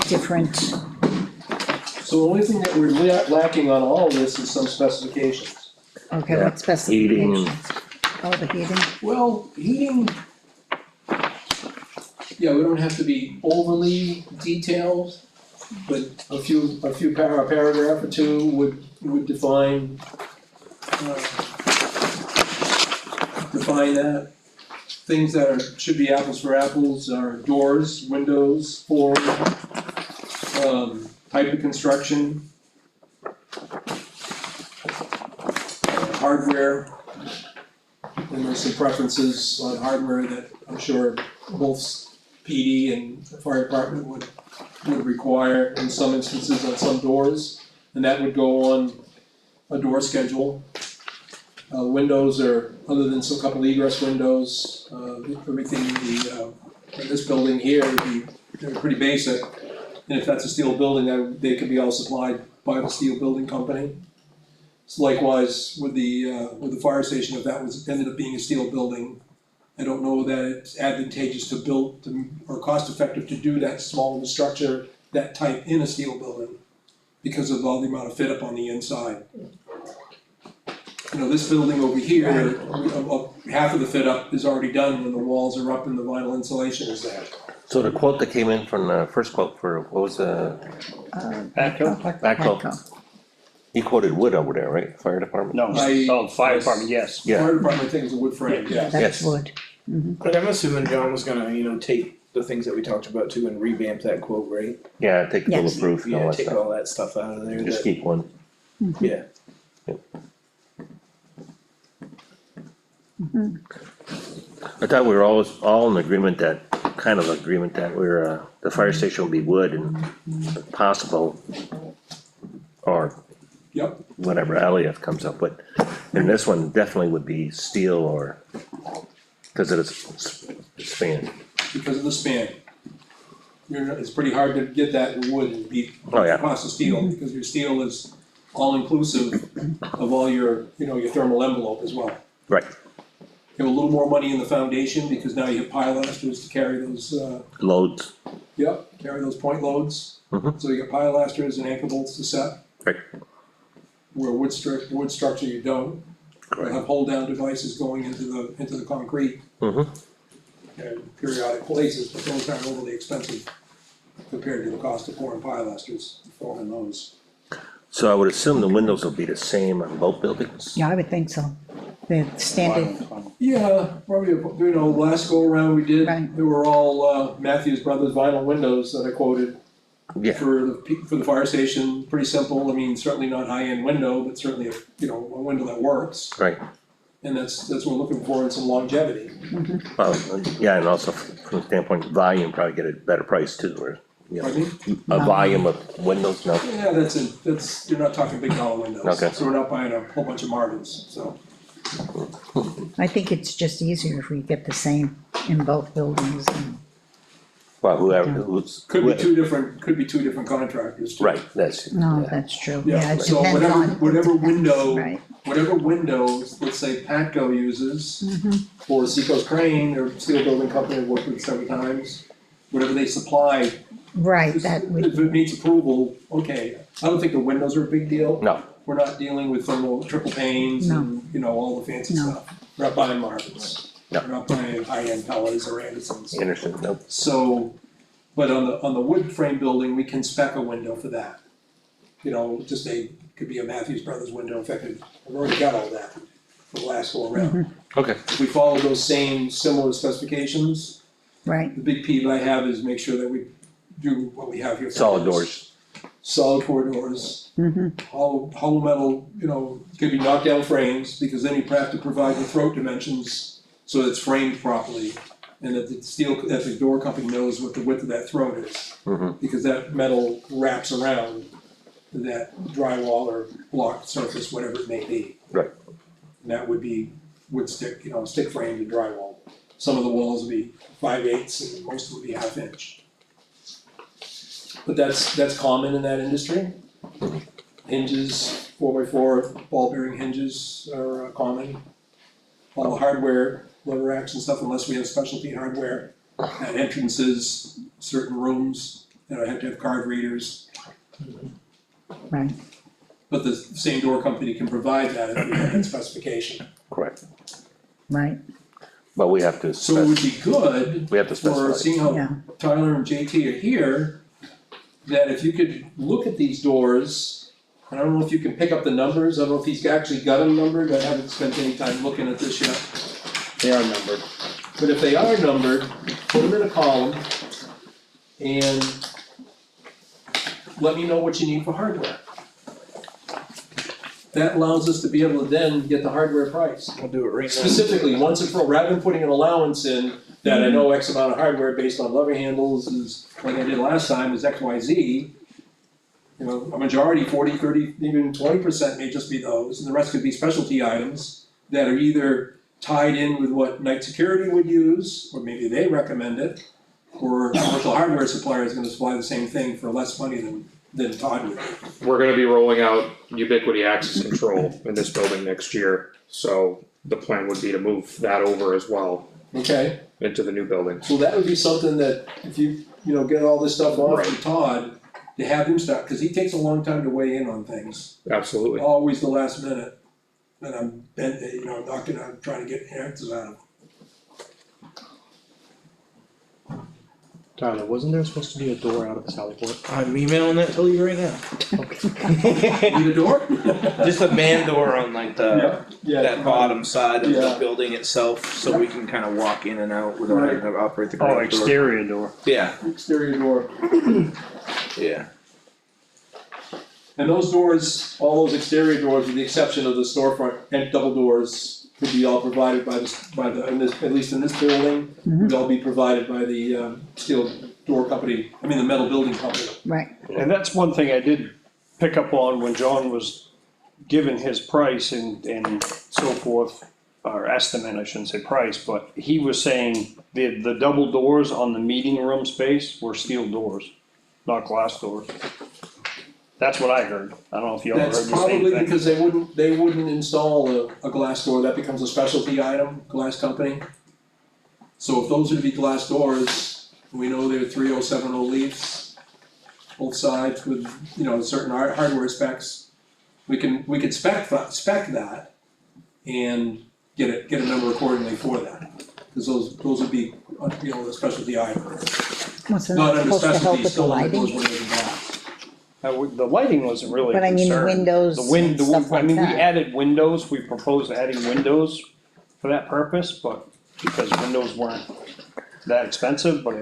different, So the only thing that we're lacking on all of this is some specifications. okay, Yeah, what heating and- specifications? Oh, the heating, Well, heating. Yeah, we don't have to be overly detailed, but a paragraph or two would define that. Things that should be apples for apples are doors, windows, flooring, type of construction, hardware. And there's some preferences on hardware that I'm sure both PD and the fire department would require in some instances on some doors. And that would go on a door schedule. Windows are, other than some couple egress windows, everything in this building here they're pretty basic. And if that's a steel building, they could be all supplied by the steel building company. So likewise, with the fire station, if that was, ended up being a steel building, I don't know that it's advantageous to build, or cost effective to do that small of a structure, that type in a steel building, because of all the amount of fit up on the inside. You know, this building over here, half of the fit up is already done when the walls are up and the vinyl insulation is there. So the quote that came in from the first quote for, what was Backhoe? Backhoe. He quoted wood over there, right, fire department? No, fire department, yes. Yeah. Fire department thing is a wood frame, yeah. That's Yes. wood. But I'm assuming John was gonna, take the things that we talked about too and revamp that quote, right? Yeah, take the Yes. bulletproof and all Yeah, that take stuff, all that stuff out of there, just that- keep one. yeah. I thought we were all in agreement that, kind of agreement that we're, the fire station will be wood and if possible, or Yep, whatever Elliot comes up with. And this one definitely would be steel or, cause of its span. because of the span. It's pretty hard to get that in wood and beat Oh, the yeah. cost of steel, because your steel is all inclusive of all your, your thermal envelope as well. Right, You have a little more money in the foundation, because now you have pilasters to carry those, loads, carry those point loads. Mhm. So you got pilasters and anchor bolts to set, right, where wood structure you don't. You correct. have hold down devices going into the concrete Mm-hmm, and periodic places, but those aren't overly expensive compared to the cost of pouring pilasters, forming those. so I would assume the windows will be the same on both buildings? Yeah, I would think so. The standard, Yeah, probably, last go around we did, Right. they were all Matthews Brothers vinyl windows that I quoted Yeah, for the fire station, pretty simple, I mean, certainly not high-end window, but certainly a window that works. right, And that's what we're looking for, in some longevity. well, yeah, and also from the standpoint of volume, probably get a better price too, or, Pardon me? a volume of windows, no? Yeah, that's, you're not talking big dollar windows. Okay. So we're not buying a whole bunch of Marvins, so. I think it's just easier if we get the same in both buildings. And Well, who's. Could be two different contractors. too. Right, that's, No, yeah, that's true. Yeah, Yeah, it so depends on. whatever window, Right. whatever windows, let's say Patco uses, or Seacoast Crane, or Steel Building Company, I've worked with several times, whatever they supply, Right, if that would, it meets approval, okay. I don't think the windows are a big deal. no, We're not dealing with thermal triple panes and, all the fancy No. stuff. We're not buying Marvins. No. We're not buying high-end Pellas or Andersons. Anderson, no, So, but on the wood frame building, we can spec a window for that. Could be a Matthews Brothers window, in fact, I've already got all that for the last go around. okay, If we follow those same similar specifications, right, the big peeve I have is make sure that we do what we have here. for solid this. doors, Solid core doors, hollow metal, could be knockdown frames, because then you have to provide the throat dimensions so that it's framed properly. And that the door company knows what the width of that throat is. Because that metal wraps around that drywall or block surface, whatever it may be. right, And that would be wood stick, stick framed and drywall. Some of the walls would be 5/8 and most would be 1/2 inch. But that's common in that industry. Hinges, 4x4 ball bearing hinges are common. All the hardware, lever racks and stuff, unless we have specialty hardware at entrances, certain rooms, have to have card readers. right, But the same door company can provide that if we have that specification. correct, right, but we have to So it would be good we have to for specify, seeing how yeah, Tyler and JT are here, that if you could look at these doors, and I don't know if you can pick up the numbers, I don't know if he's actually got them numbered, I haven't spent any time looking at this yet. they are numbered. But if they are numbered, put them in a column and let me know what you need for hardware. That allows us to be able to then get the hardware price. I'll do it right now. Specifically, once and for all, rather than putting an allowance in that I know X amount of hardware based on lever handles is, like I did last time, is XYZ. A majority, 40, 30, even 20% may just be those, and the rest could be specialty items that are either tied in with what night security would use, or maybe they recommend it, or a commercial hardware supplier is gonna supply the same thing for less money than than Todd would. We're gonna be rolling out ubiquity access control in this building next year, so the plan would be to move that over as well Okay, into the new building. so that would be something that if you get all this stuff off Right. to Todd, to have him start, cause he takes a long time to weigh in on things, Absolutely. always the last minute. And I'm I'm trying to get answers out of him. Tyler, wasn't there supposed to be a door out of the Sally Port? I'm emailing that to you right now. Need a door? Just a man door on like the, Yeah. that bottom side of the Yeah. building itself, so we can kind of walk in and out without having to operate the garage Oh, door. exterior door. Yeah, Exterior door. yeah. And those doors, all those exterior doors, with the exception of the storefront and double doors, would be all provided by at least in this building, would all be provided by the steel door company, the metal building company. Right, And that's one thing I did pick up on when John was giving his price and so forth, or estimate, I shouldn't say price, but he was saying the double doors on the meeting room space were steel doors, not glass doors. That's what I heard. I don't know if you all heard the That's same probably thing. because they wouldn't install a glass door, that becomes a specialty item, glass company. So if those are to be glass doors, we know they're 3070 leaves, both sides with, certain hardware specs. We could spec that and get a number accordingly for that. Cause those would be, the specialty item. wasn't Not that under supposed to help specialty, with the still under those lighting? windows and glass. The lighting wasn't really a But I mean, the concern. windows The win- and the win- stuff like I mean, we that. added windows, we proposed adding windows for that purpose, but because windows weren't that expensive, but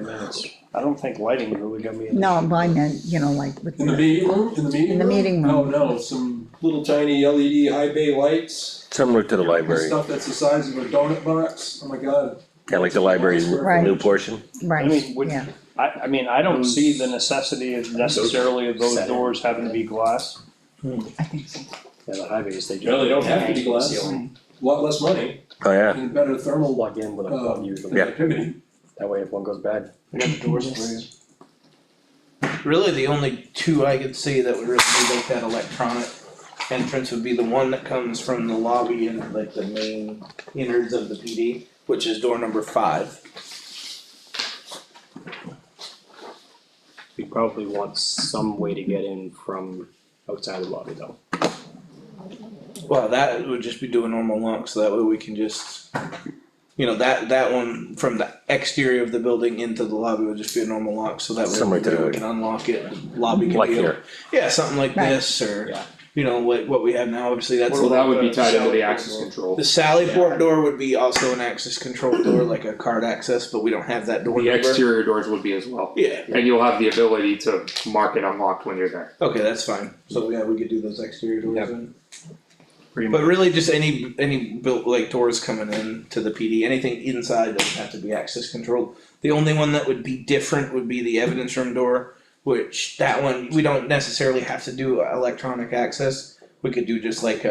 I don't think lighting really gonna be an issue. No, but I meant, like with In the the, meeting room, in the meeting room? In the meeting room. Oh, no, some little tiny LED high bay lights, Similar to the library, stuff that's the size of a donut box, oh my god. kinda like the library's Right. new portion. I right, mean, yeah, I don't see the necessity of necessarily of those doors having to be glass. I think so. Yeah, the high bays, they just. No, they don't have to be glass. Ceiling, A lot less money Oh, yeah, and better thermal Plug in with a plug usually, Yeah. conductivity. that way if one goes bad. I got the doors for you. Really, the only two I could see that would really be like that electronic entrance would be the one that comes from the lobby and like the main innards of the PD, which is door number 5. We probably want some way to get in from outside the lobby though. Well, that would just be doing normal lock, so that way we can just, that one from the exterior of the building into the lobby would just be a normal lock, so that Similar way to- we can unlock it, lobby can Like be. here. Yeah, something like Right. this, or, Yeah. what we have now, obviously that's. So that would be the tied into Sally the Port access door. control. The Sally Port door would be also an access control door, like a card access, but we don't have that door The number. exterior doors would be as well. Yeah, And you'll have the ability to mark it unlocked when you're there. okay, that's fine, so yeah, we could do those exterior doors Yep. then. Pretty But much. really, just any built like doors coming in to the PD, anything inside doesn't have to be access controlled. The only one that would be different would be the evidence room door, which that one, we don't necessarily have to do electronic access. We could do just like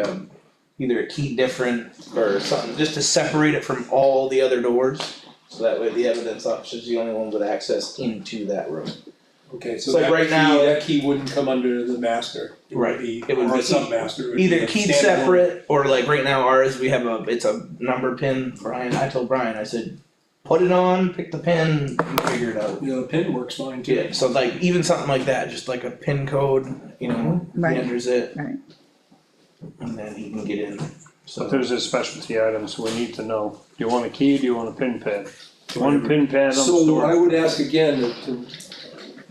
either a key different or something, just to separate it from all the other doors. So that way the evidence officer is the only one with access into that room. Okay, so So like that right key, now- that key wouldn't come under the master. Right. It would Or be a sub-master. It would be Either a keyed standalone. separate or like right now ours, we have it's a number pin. I told Brian, I said, put it on, pick the pin, and figure it out. The pin works fine too. Yeah, so like even something like that, just like a pin code, he Right. enters it. Right. And then he can get in, But so. there's a specialty item, so we need to know, do you want a key, do you want a pin pad? One pin pad on the So I store. would ask again to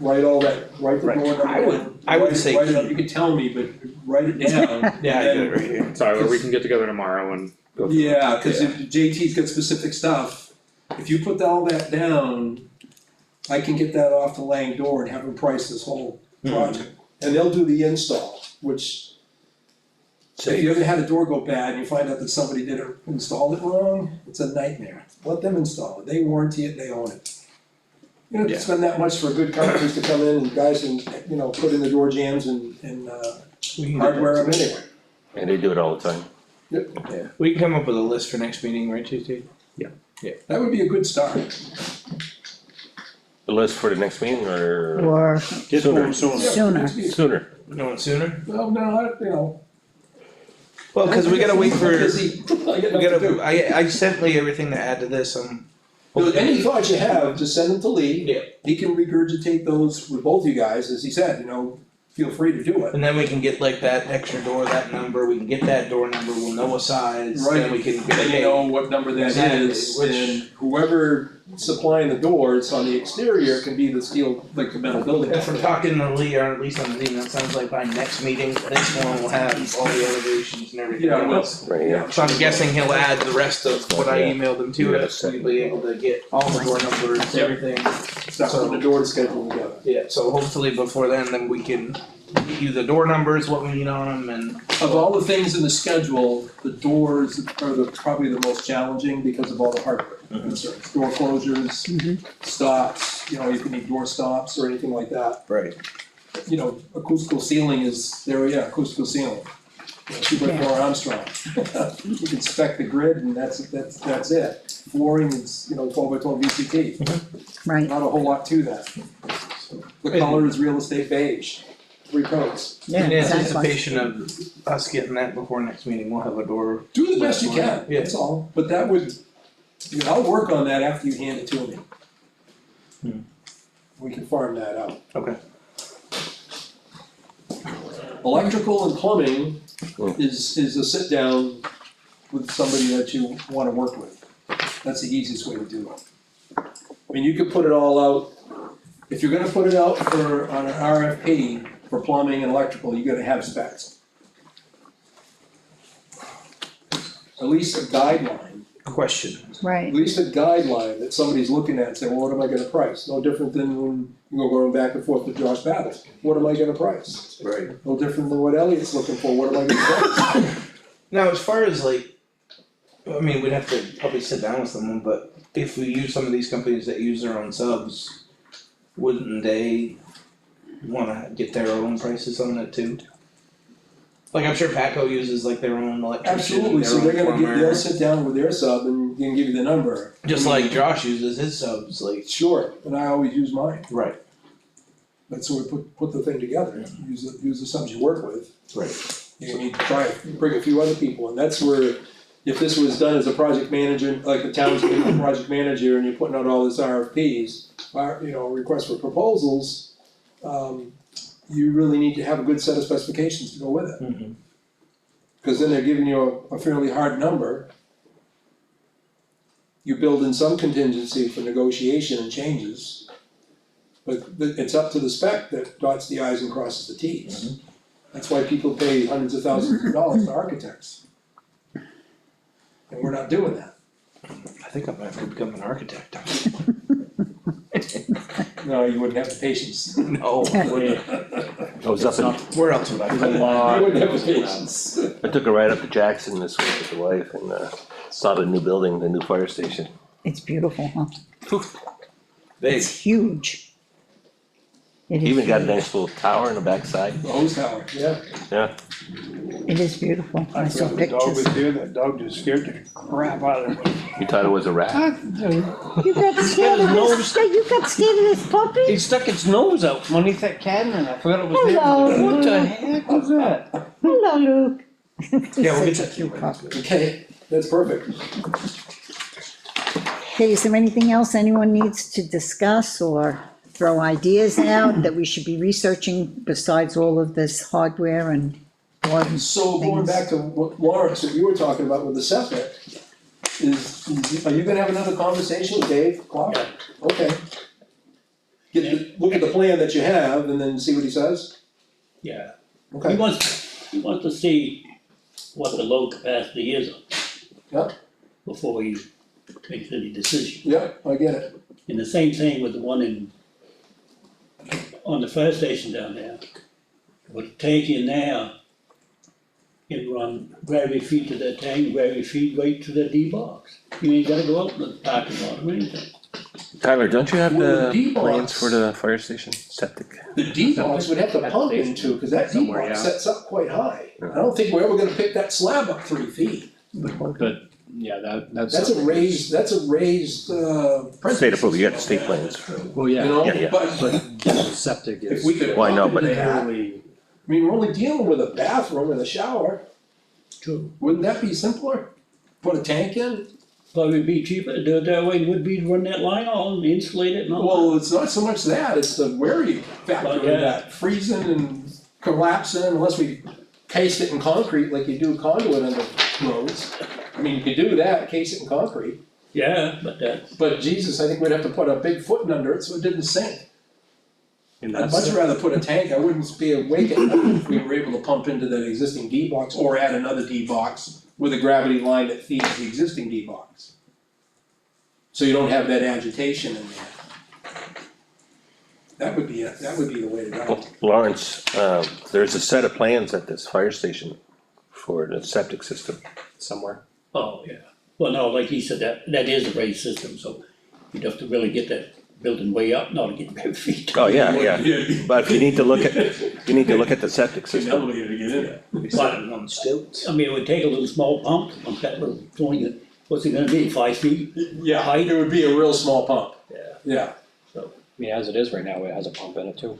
write all that, write the Right. door number. I would- down. I would Write it- say write it up. key. You could tell me, but write it down. Yeah, I and got it right here. Sorry, well, we can get together tomorrow and go through it. Yeah, cause if JT's got specific stuff, if you put all that down, I can get that off the Lang door and have them price this whole project. And they'll do the install, which, if you ever had a door go bad and you find out that somebody installed it wrong, it's a nightmare. Let them install it, they warranty it, they own it. You don't have Yeah. to spend that much for good companies to come in and guys and, put in the door jams and We can hardware them anyway. And they do it all the time. Yeah, we can come up with a list for next meeting, right, JT? That would be a good start. the list for the next meeting or or Get to them sooner. sooner. sooner? You want sooner? Well, no, you know. Well, cause we gotta wait for, we Busy. I got nothing to do. gotta, I sent Lee everything to add to this, Any thoughts you have, just send them to Lee. Yeah. He can regurgitate those with both you guys, as he said, you know, feel free to do it. and then we can get like that extra door, that number, we can get that door number, we'll know a size, Right. then we can get Then you know what number that Exactly, is, which- and whoever supplying the doors on the exterior can be the steel, like the metal building. If we're talking to Lee, or at least on the email, it sounds like by next meeting, this one will have all the elevations and everything Yeah, well, else. Right, yeah. So I'm guessing he'll add the rest of what I Yeah. emailed him Yeah, to, that's so we'll be able to get all the door numbers, everything. Start putting the door schedule together. Yeah, so hopefully before then we can give you the door numbers, what we need on them, and Of all the things in the schedule, the doors are probably the most challenging because of all the hardware concerns. Door closures, stops, you know, you can need door stops or anything like that. right. You know, acoustical ceiling is, acoustical ceiling. You know, 2x4 Armstrong. You can spec the grid and that's it. Flooring is, 12x12 VCT, Right, not a whole lot to that. The color is real estate beige, 3 coats. yeah, In exactly. anticipation of us getting that before next meeting, we'll have a door. Do the best you can, Yeah. that's all, but that would, I'll work on that after you hand it to me. We can farm that out. Okay. Electrical and plumbing is a sit down with somebody that you wanna work with. That's the easiest way to do it. I mean, you could put it all out, if you're gonna put it out on an RFP for plumbing and electrical, you gotta have specs. At least a guideline, Question. Right, at least a guideline that somebody's looking at and saying, well, what am I gonna price? No different than when you go going back and forth with Josh Battle, what am I gonna price? Right. No different than what Elliot's looking for, what am I gonna price? Now, as far as like, I mean, we'd have to probably sit down with someone, but if we use some of these companies that use their own subs, wouldn't they wanna get their own prices on it too? Like, I'm sure Patco uses like their own electrician, Absolutely, so they're their own gonna plumber, they'll sit down with their sub and can give you the number. just like Josh uses his subs, like. Sure, and I always use mine, Right. that's where we put the thing together, use the subs you work with. Right. You need to try, bring a few other people, and that's where, if this was done as a project manager, like the town's being a project manager and you're putting out all this RFPs, request for proposals, you really need to have a good set of specifications to go with it. Mm-hmm. Cause then they're giving you a fairly hard number. You build in some contingency for negotiation and changes. But it's up to the spec that dots the i's and crosses the t's. That's why people pay hundreds of thousands of dollars to architects. And we're not doing that. I think I'm gonna have to become an architect. No, you wouldn't have the patience. No. I was up in, Where else would I There's put a it? lot. You wouldn't have the patience. I took a ride up to Jackson this week with the wife and, saw the new building, the new fire station. it's beautiful, huh? Big. It's huge. It is Even got a huge. nice little tower in the backside, The hose tower, yeah. yeah. It is beautiful, I saw The dog was pictures. there, that dog just scared the crap out of me. You thought it was a rat? You got scared of this, you got scared of this puppy? He stuck its nose out from underneath that cabinet, I forgot it was there. Hello. What the heck was that? Hello, Luke. Yeah, we'll get Such a that. cute puppy. Okay, that's perfect. Okay, is there anything else anyone needs to discuss or throw ideas out that we should be researching besides all of this hardware and gardens? So going back to what Lawrence, what you were talking about with the septic, are you gonna have another conversation with Dave Clark? Okay. Look at the plan that you have and then see what he says? Yeah, he Okay, wants to see what the load capacity is. Yeah. Before he makes any decision. yeah, I get it. And the same thing with the one on the fire station down there. With the tank in there, and run gravity feed to that tank, gravity feed right to the D box. You ain't gotta go out in the parking lot or anything. Tyler, don't you have Well, the the D-box- plans for the fire station septic? The D-box would have to pump into, cause that Somewhere, D-box yeah. sets up quite high. I don't think we're ever gonna pick that slab up 3 feet. But, yeah, that's. That's a raised, State approval, you got the state plans. Well, you yeah, know, Yeah, yeah. but septic if is we could. Well, I know, but- accommodate that, fairly, I mean, we're only dealing with a bathroom and a shower, True. wouldn't that be simpler? Put a tank in? Probably be cheaper to do it that way, would be to run that line on, insulate it and all Well, it's not so much that, it's the wearing factor of yeah. that, freezing and collapsing unless we case it in concrete like you do conduit under roads. I mean, you could do that, case it in concrete, that. Yeah, but that's, but Jesus, I think we'd have to put a big footing under it so it didn't sink. and I'd that's, much rather put a tank, I wouldn't be awake at night if we were able to pump into the existing D box or add another D box with a gravity line that feeds the existing D box. So you don't have that agitation in there. That would be the way to go. Lawrence, there's a set of plans at this fire station for the septic system. somewhere. oh, yeah. Well, no, like he said, that is a raised system, so you'd have to really get that building way up, not to get bare feet. Oh, yeah, yeah, but if you need to look at, you need to look at the septic An system. elevator to get in there. But, on stilts. I mean, it would take a little small pump, like that little, what's it gonna be, 5 feet? Yeah, it would be a real small pump. Yeah. Yeah, I mean, as it is right now, it has a pump in it too.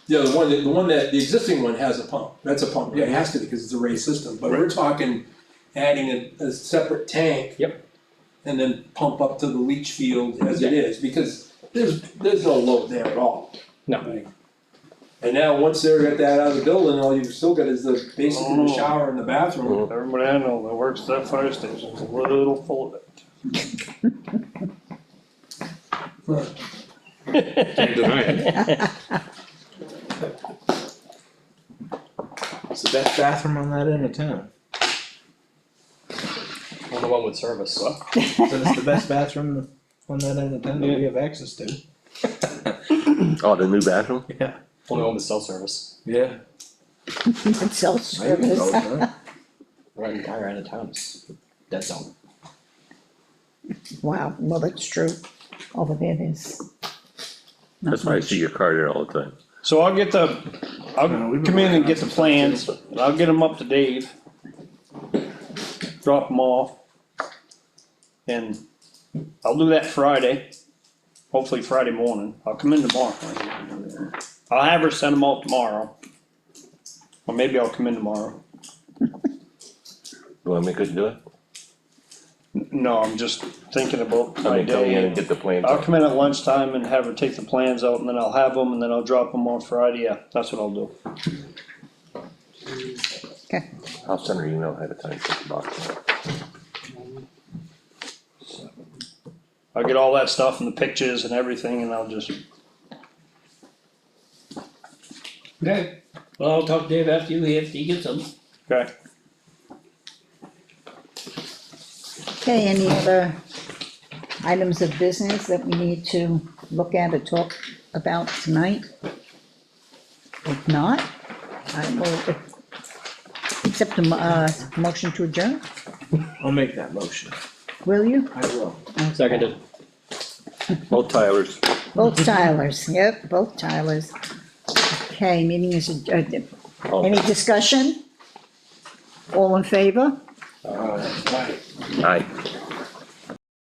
yeah, the existing one has a pump, that's a pump, yeah, it has to because it's a raised system, but we're talking adding a separate tank. Yep. And then pump up to the leach field as it is, because there's no load there at all. No. And now, once they're got that out of the building, all you've still got is basically the shower and the bathroom. Everybody I know that works at that fire station is a little full of it. Can't deny it. It's the best bathroom on that end of town. Well, the one with service. So it's the best bathroom on that end of town that we have access to. Oh, the new bathroom? Yeah. Only one with cell service. Yeah. It's self-service. Right, entire end of town is dead zone. Wow, well, that's true. Over there, there's. not That's why I much. see your car there all the time. So I'll come in and get the plans, and I'll get them up to Dave. Drop them off. And I'll do that Friday, hopefully Friday morning, I'll come in tomorrow. I'll have her send them off tomorrow. Or maybe I'll come in tomorrow. You want me to do it? No, I'm just thinking about I my mean, come in and day. get the plans. I'll come in at lunchtime and have her take the plans out, and then I'll have them, and then I'll drop them on Friday, yeah, that's what I'll do. I'll send her an email ahead of time, check the box. I'll get all that stuff and the pictures and everything, and I'll just, Okay, well, I'll talk to Dave after you, if he gets them. okay. Okay, any other items of business that we need to look at or talk about tonight? If not, I will accept a motion to adjourn. I'll make that motion. Will you? I will. Seconded. Both Tylers. Both Tylers, yep, both Tylers. Okay, meeting is, any discussion? All in favor? Aye.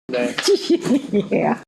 Yeah.